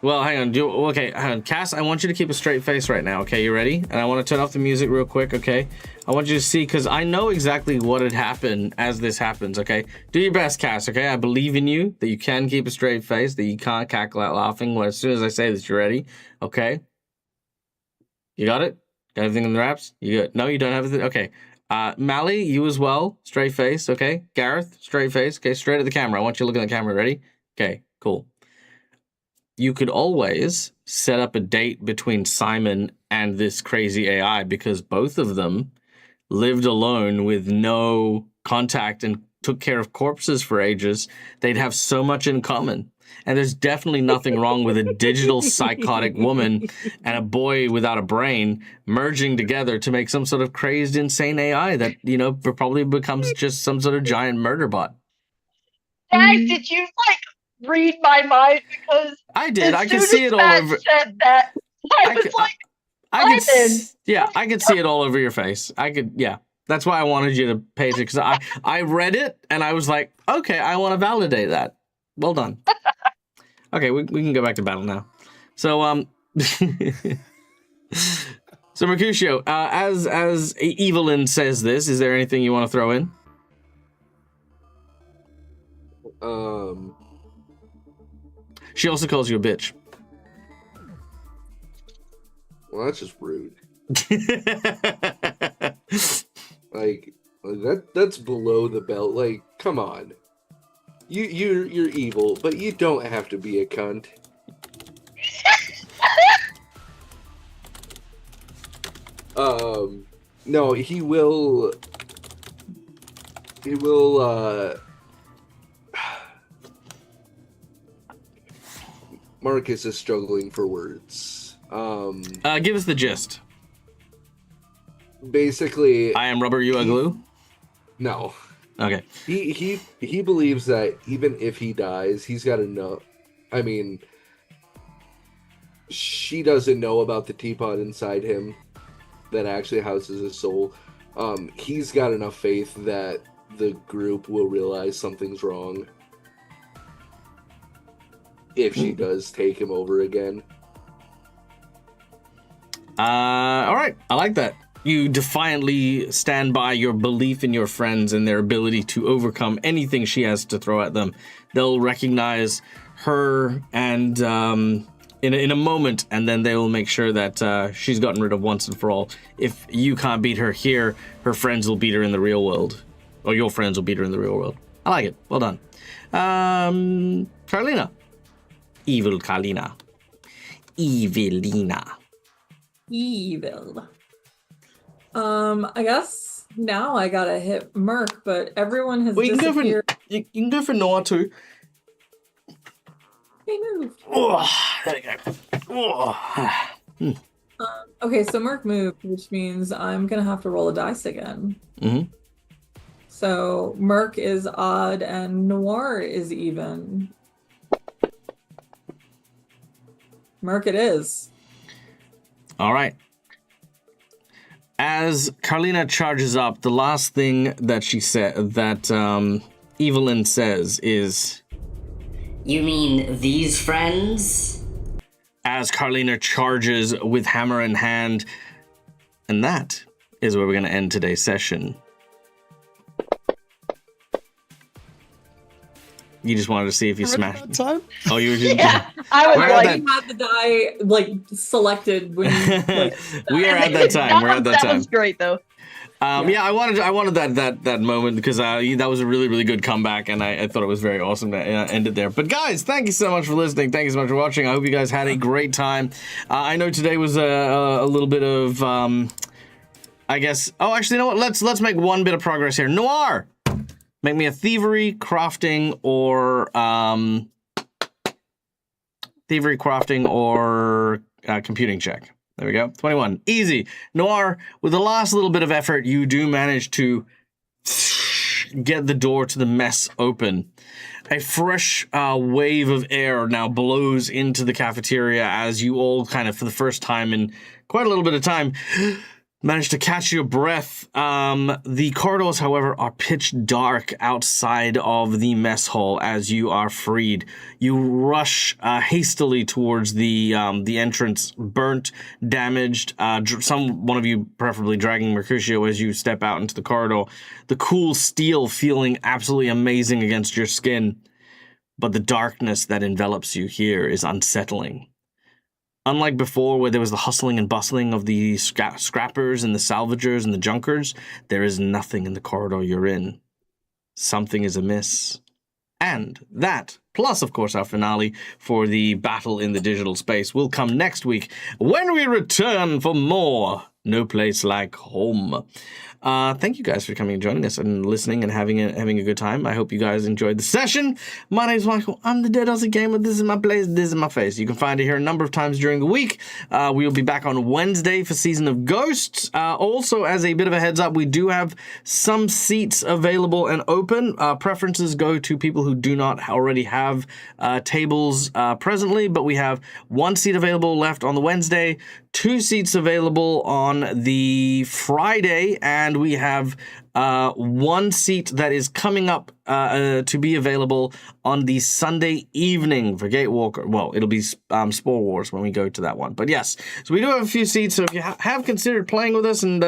Well, hang on. Okay, hang on. Cass, I want you to keep a straight face right now, okay? You ready? And I want to turn off the music real quick, okay? I want you to see, because I know exactly what had happened as this happens, okay? Do your best, Cass, okay? I believe in you, that you can keep a straight face, that you can't cackle out laughing when, as soon as I say this, you're ready, okay? You got it? Got everything in the wraps? You good? No, you don't have everything? Okay. Mally, you as well. Straight face, okay? Gareth, straight face. Okay, straight at the camera. I want you to look at the camera. Ready? Okay, cool. You could always set up a date between Simon and this crazy AI because both of them lived alone with no contact and took care of corpses for ages. They'd have so much in common. And there's definitely nothing wrong with a digital psychotic woman and a boy without a brain merging together to make some sort of crazed, insane AI that, you know, probably becomes just some sort of giant murder bot. Guys, did you, read my mind? Because I did. I could see it all over. Said that, I could see it all over your face. Yeah. That's why I wanted you to pay attention, because I read it and I was like, okay, I want to validate that. Well done. Okay, we can go back to battle now. So so Mercutio, as Evelyn says this, is there anything you want to throw in? She also calls you a bitch. Well, that's just rude. That's below the belt. Like, come on. You're evil, but you don't have to be a cunt. No, he will Marcus is struggling for words. Give us the gist. Basically, I am rubber, you are glue? No. Okay. He believes that even if he dies, he's got to know. I mean, she doesn't know about the teapot inside him that actually houses his soul. He's got enough faith that the group will realize something's wrong if she does take him over again. All right. I like that. You defiantly stand by your belief in your friends and their ability to overcome anything she has to throw at them. They'll recognize her and in a moment, and then they will make sure that she's gotten rid of once and for all. If you can't beat her here, her friends will beat her in the real world. Or your friends will beat her in the real world. I like it. Well done. Carlina. Evil Carlina. Evelina. Evil. I guess now I gotta hit Merc, but everyone has disappeared. You can go for Noah too. He moved. Oh, there we go. Oh. Okay, so Merc moved, which means I'm gonna have to roll a dice again. Mm-hmm. So Merc is odd and Noir is even. Merc it is. All right. As Carlina charges up, the last thing that she said, that Evelyn says is, You mean these friends? as Carlina charges with hammer in hand. And that is where we're going to end today's session. You just wanted to see if you smashed. Time? Oh, you were just. Yeah, I was We're at like, You had the die like selected when you like, We are at that time. We're at that time. was great though. Yeah, I wanted that moment because that was a really, really good comeback, and I thought it was very awesome to end it there. But guys, thank you so much for listening. Thank you so much for watching. I hope you guys had a great time. I know today was a little bit of, I guess. Oh, actually, you know what? Let's make one bit of progress here. Noir, make me a thievery, crafting, or computing check. There we go. 21. Easy. Noir, with the last little bit of effort, you do manage to get the door to the mess open. A fresh wave of air now blows into the cafeteria as you all kind of, for the first time in quite a little bit of time, manage to catch your breath. The corridors, however, are pitch dark outside of the mess hall as you are freed. You rush hastily towards the entrance, burnt, damaged. One of you preferably dragging Mercutio as you step out into the corridor. The cool steel feeling absolutely amazing against your skin, but the darkness that envelops you here is unsettling. Unlike before, where there was the hustling and bustling of the scrappers and the salvagers and the junkers, there is nothing in the corridor you're in. Something is amiss. And that, plus, of course, our finale for the battle in the digital space, will come next week when we return for more No Place Like Home. Thank you guys for coming and joining us and listening and having a good time. I hope you guys enjoyed the session. My name is Michael. I'm the Dead Aussie Gamer. This is my place. This is my face. You can find it here a number of times during the week. We will be back on Wednesday for Season of Ghosts. Also, as a bit of a heads up, we do have some seats available and open. Preferences go to people who do not already have tables presently, but we have one seat available left on the Wednesday, 2 seats available on the Friday, and we have 1 seat that is coming up to be available on the Sunday evening for Gatewalker. Well, it'll be Spore Wars when we go to that one. But yes, so we do have a few seats, so if you have considered playing with us and,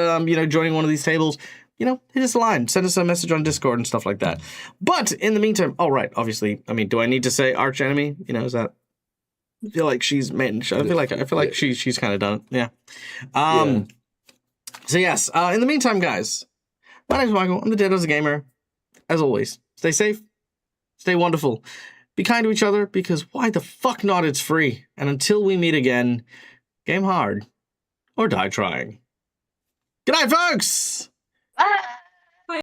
joining one of these tables, hit us a line, send us a message on Discord and stuff like that. But in the meantime, obviously, do I need to say arch enemy? Is that... I feel like she's made. I feel like she's kind of done it. Yeah. So yes. In the meantime, guys, my name's Michael. I'm the Dead Aussie Gamer. As always, stay safe, stay wonderful, be kind to each other because why the fuck not? It's free. And until we meet again, game hard or die trying. Good night, folks. Bye.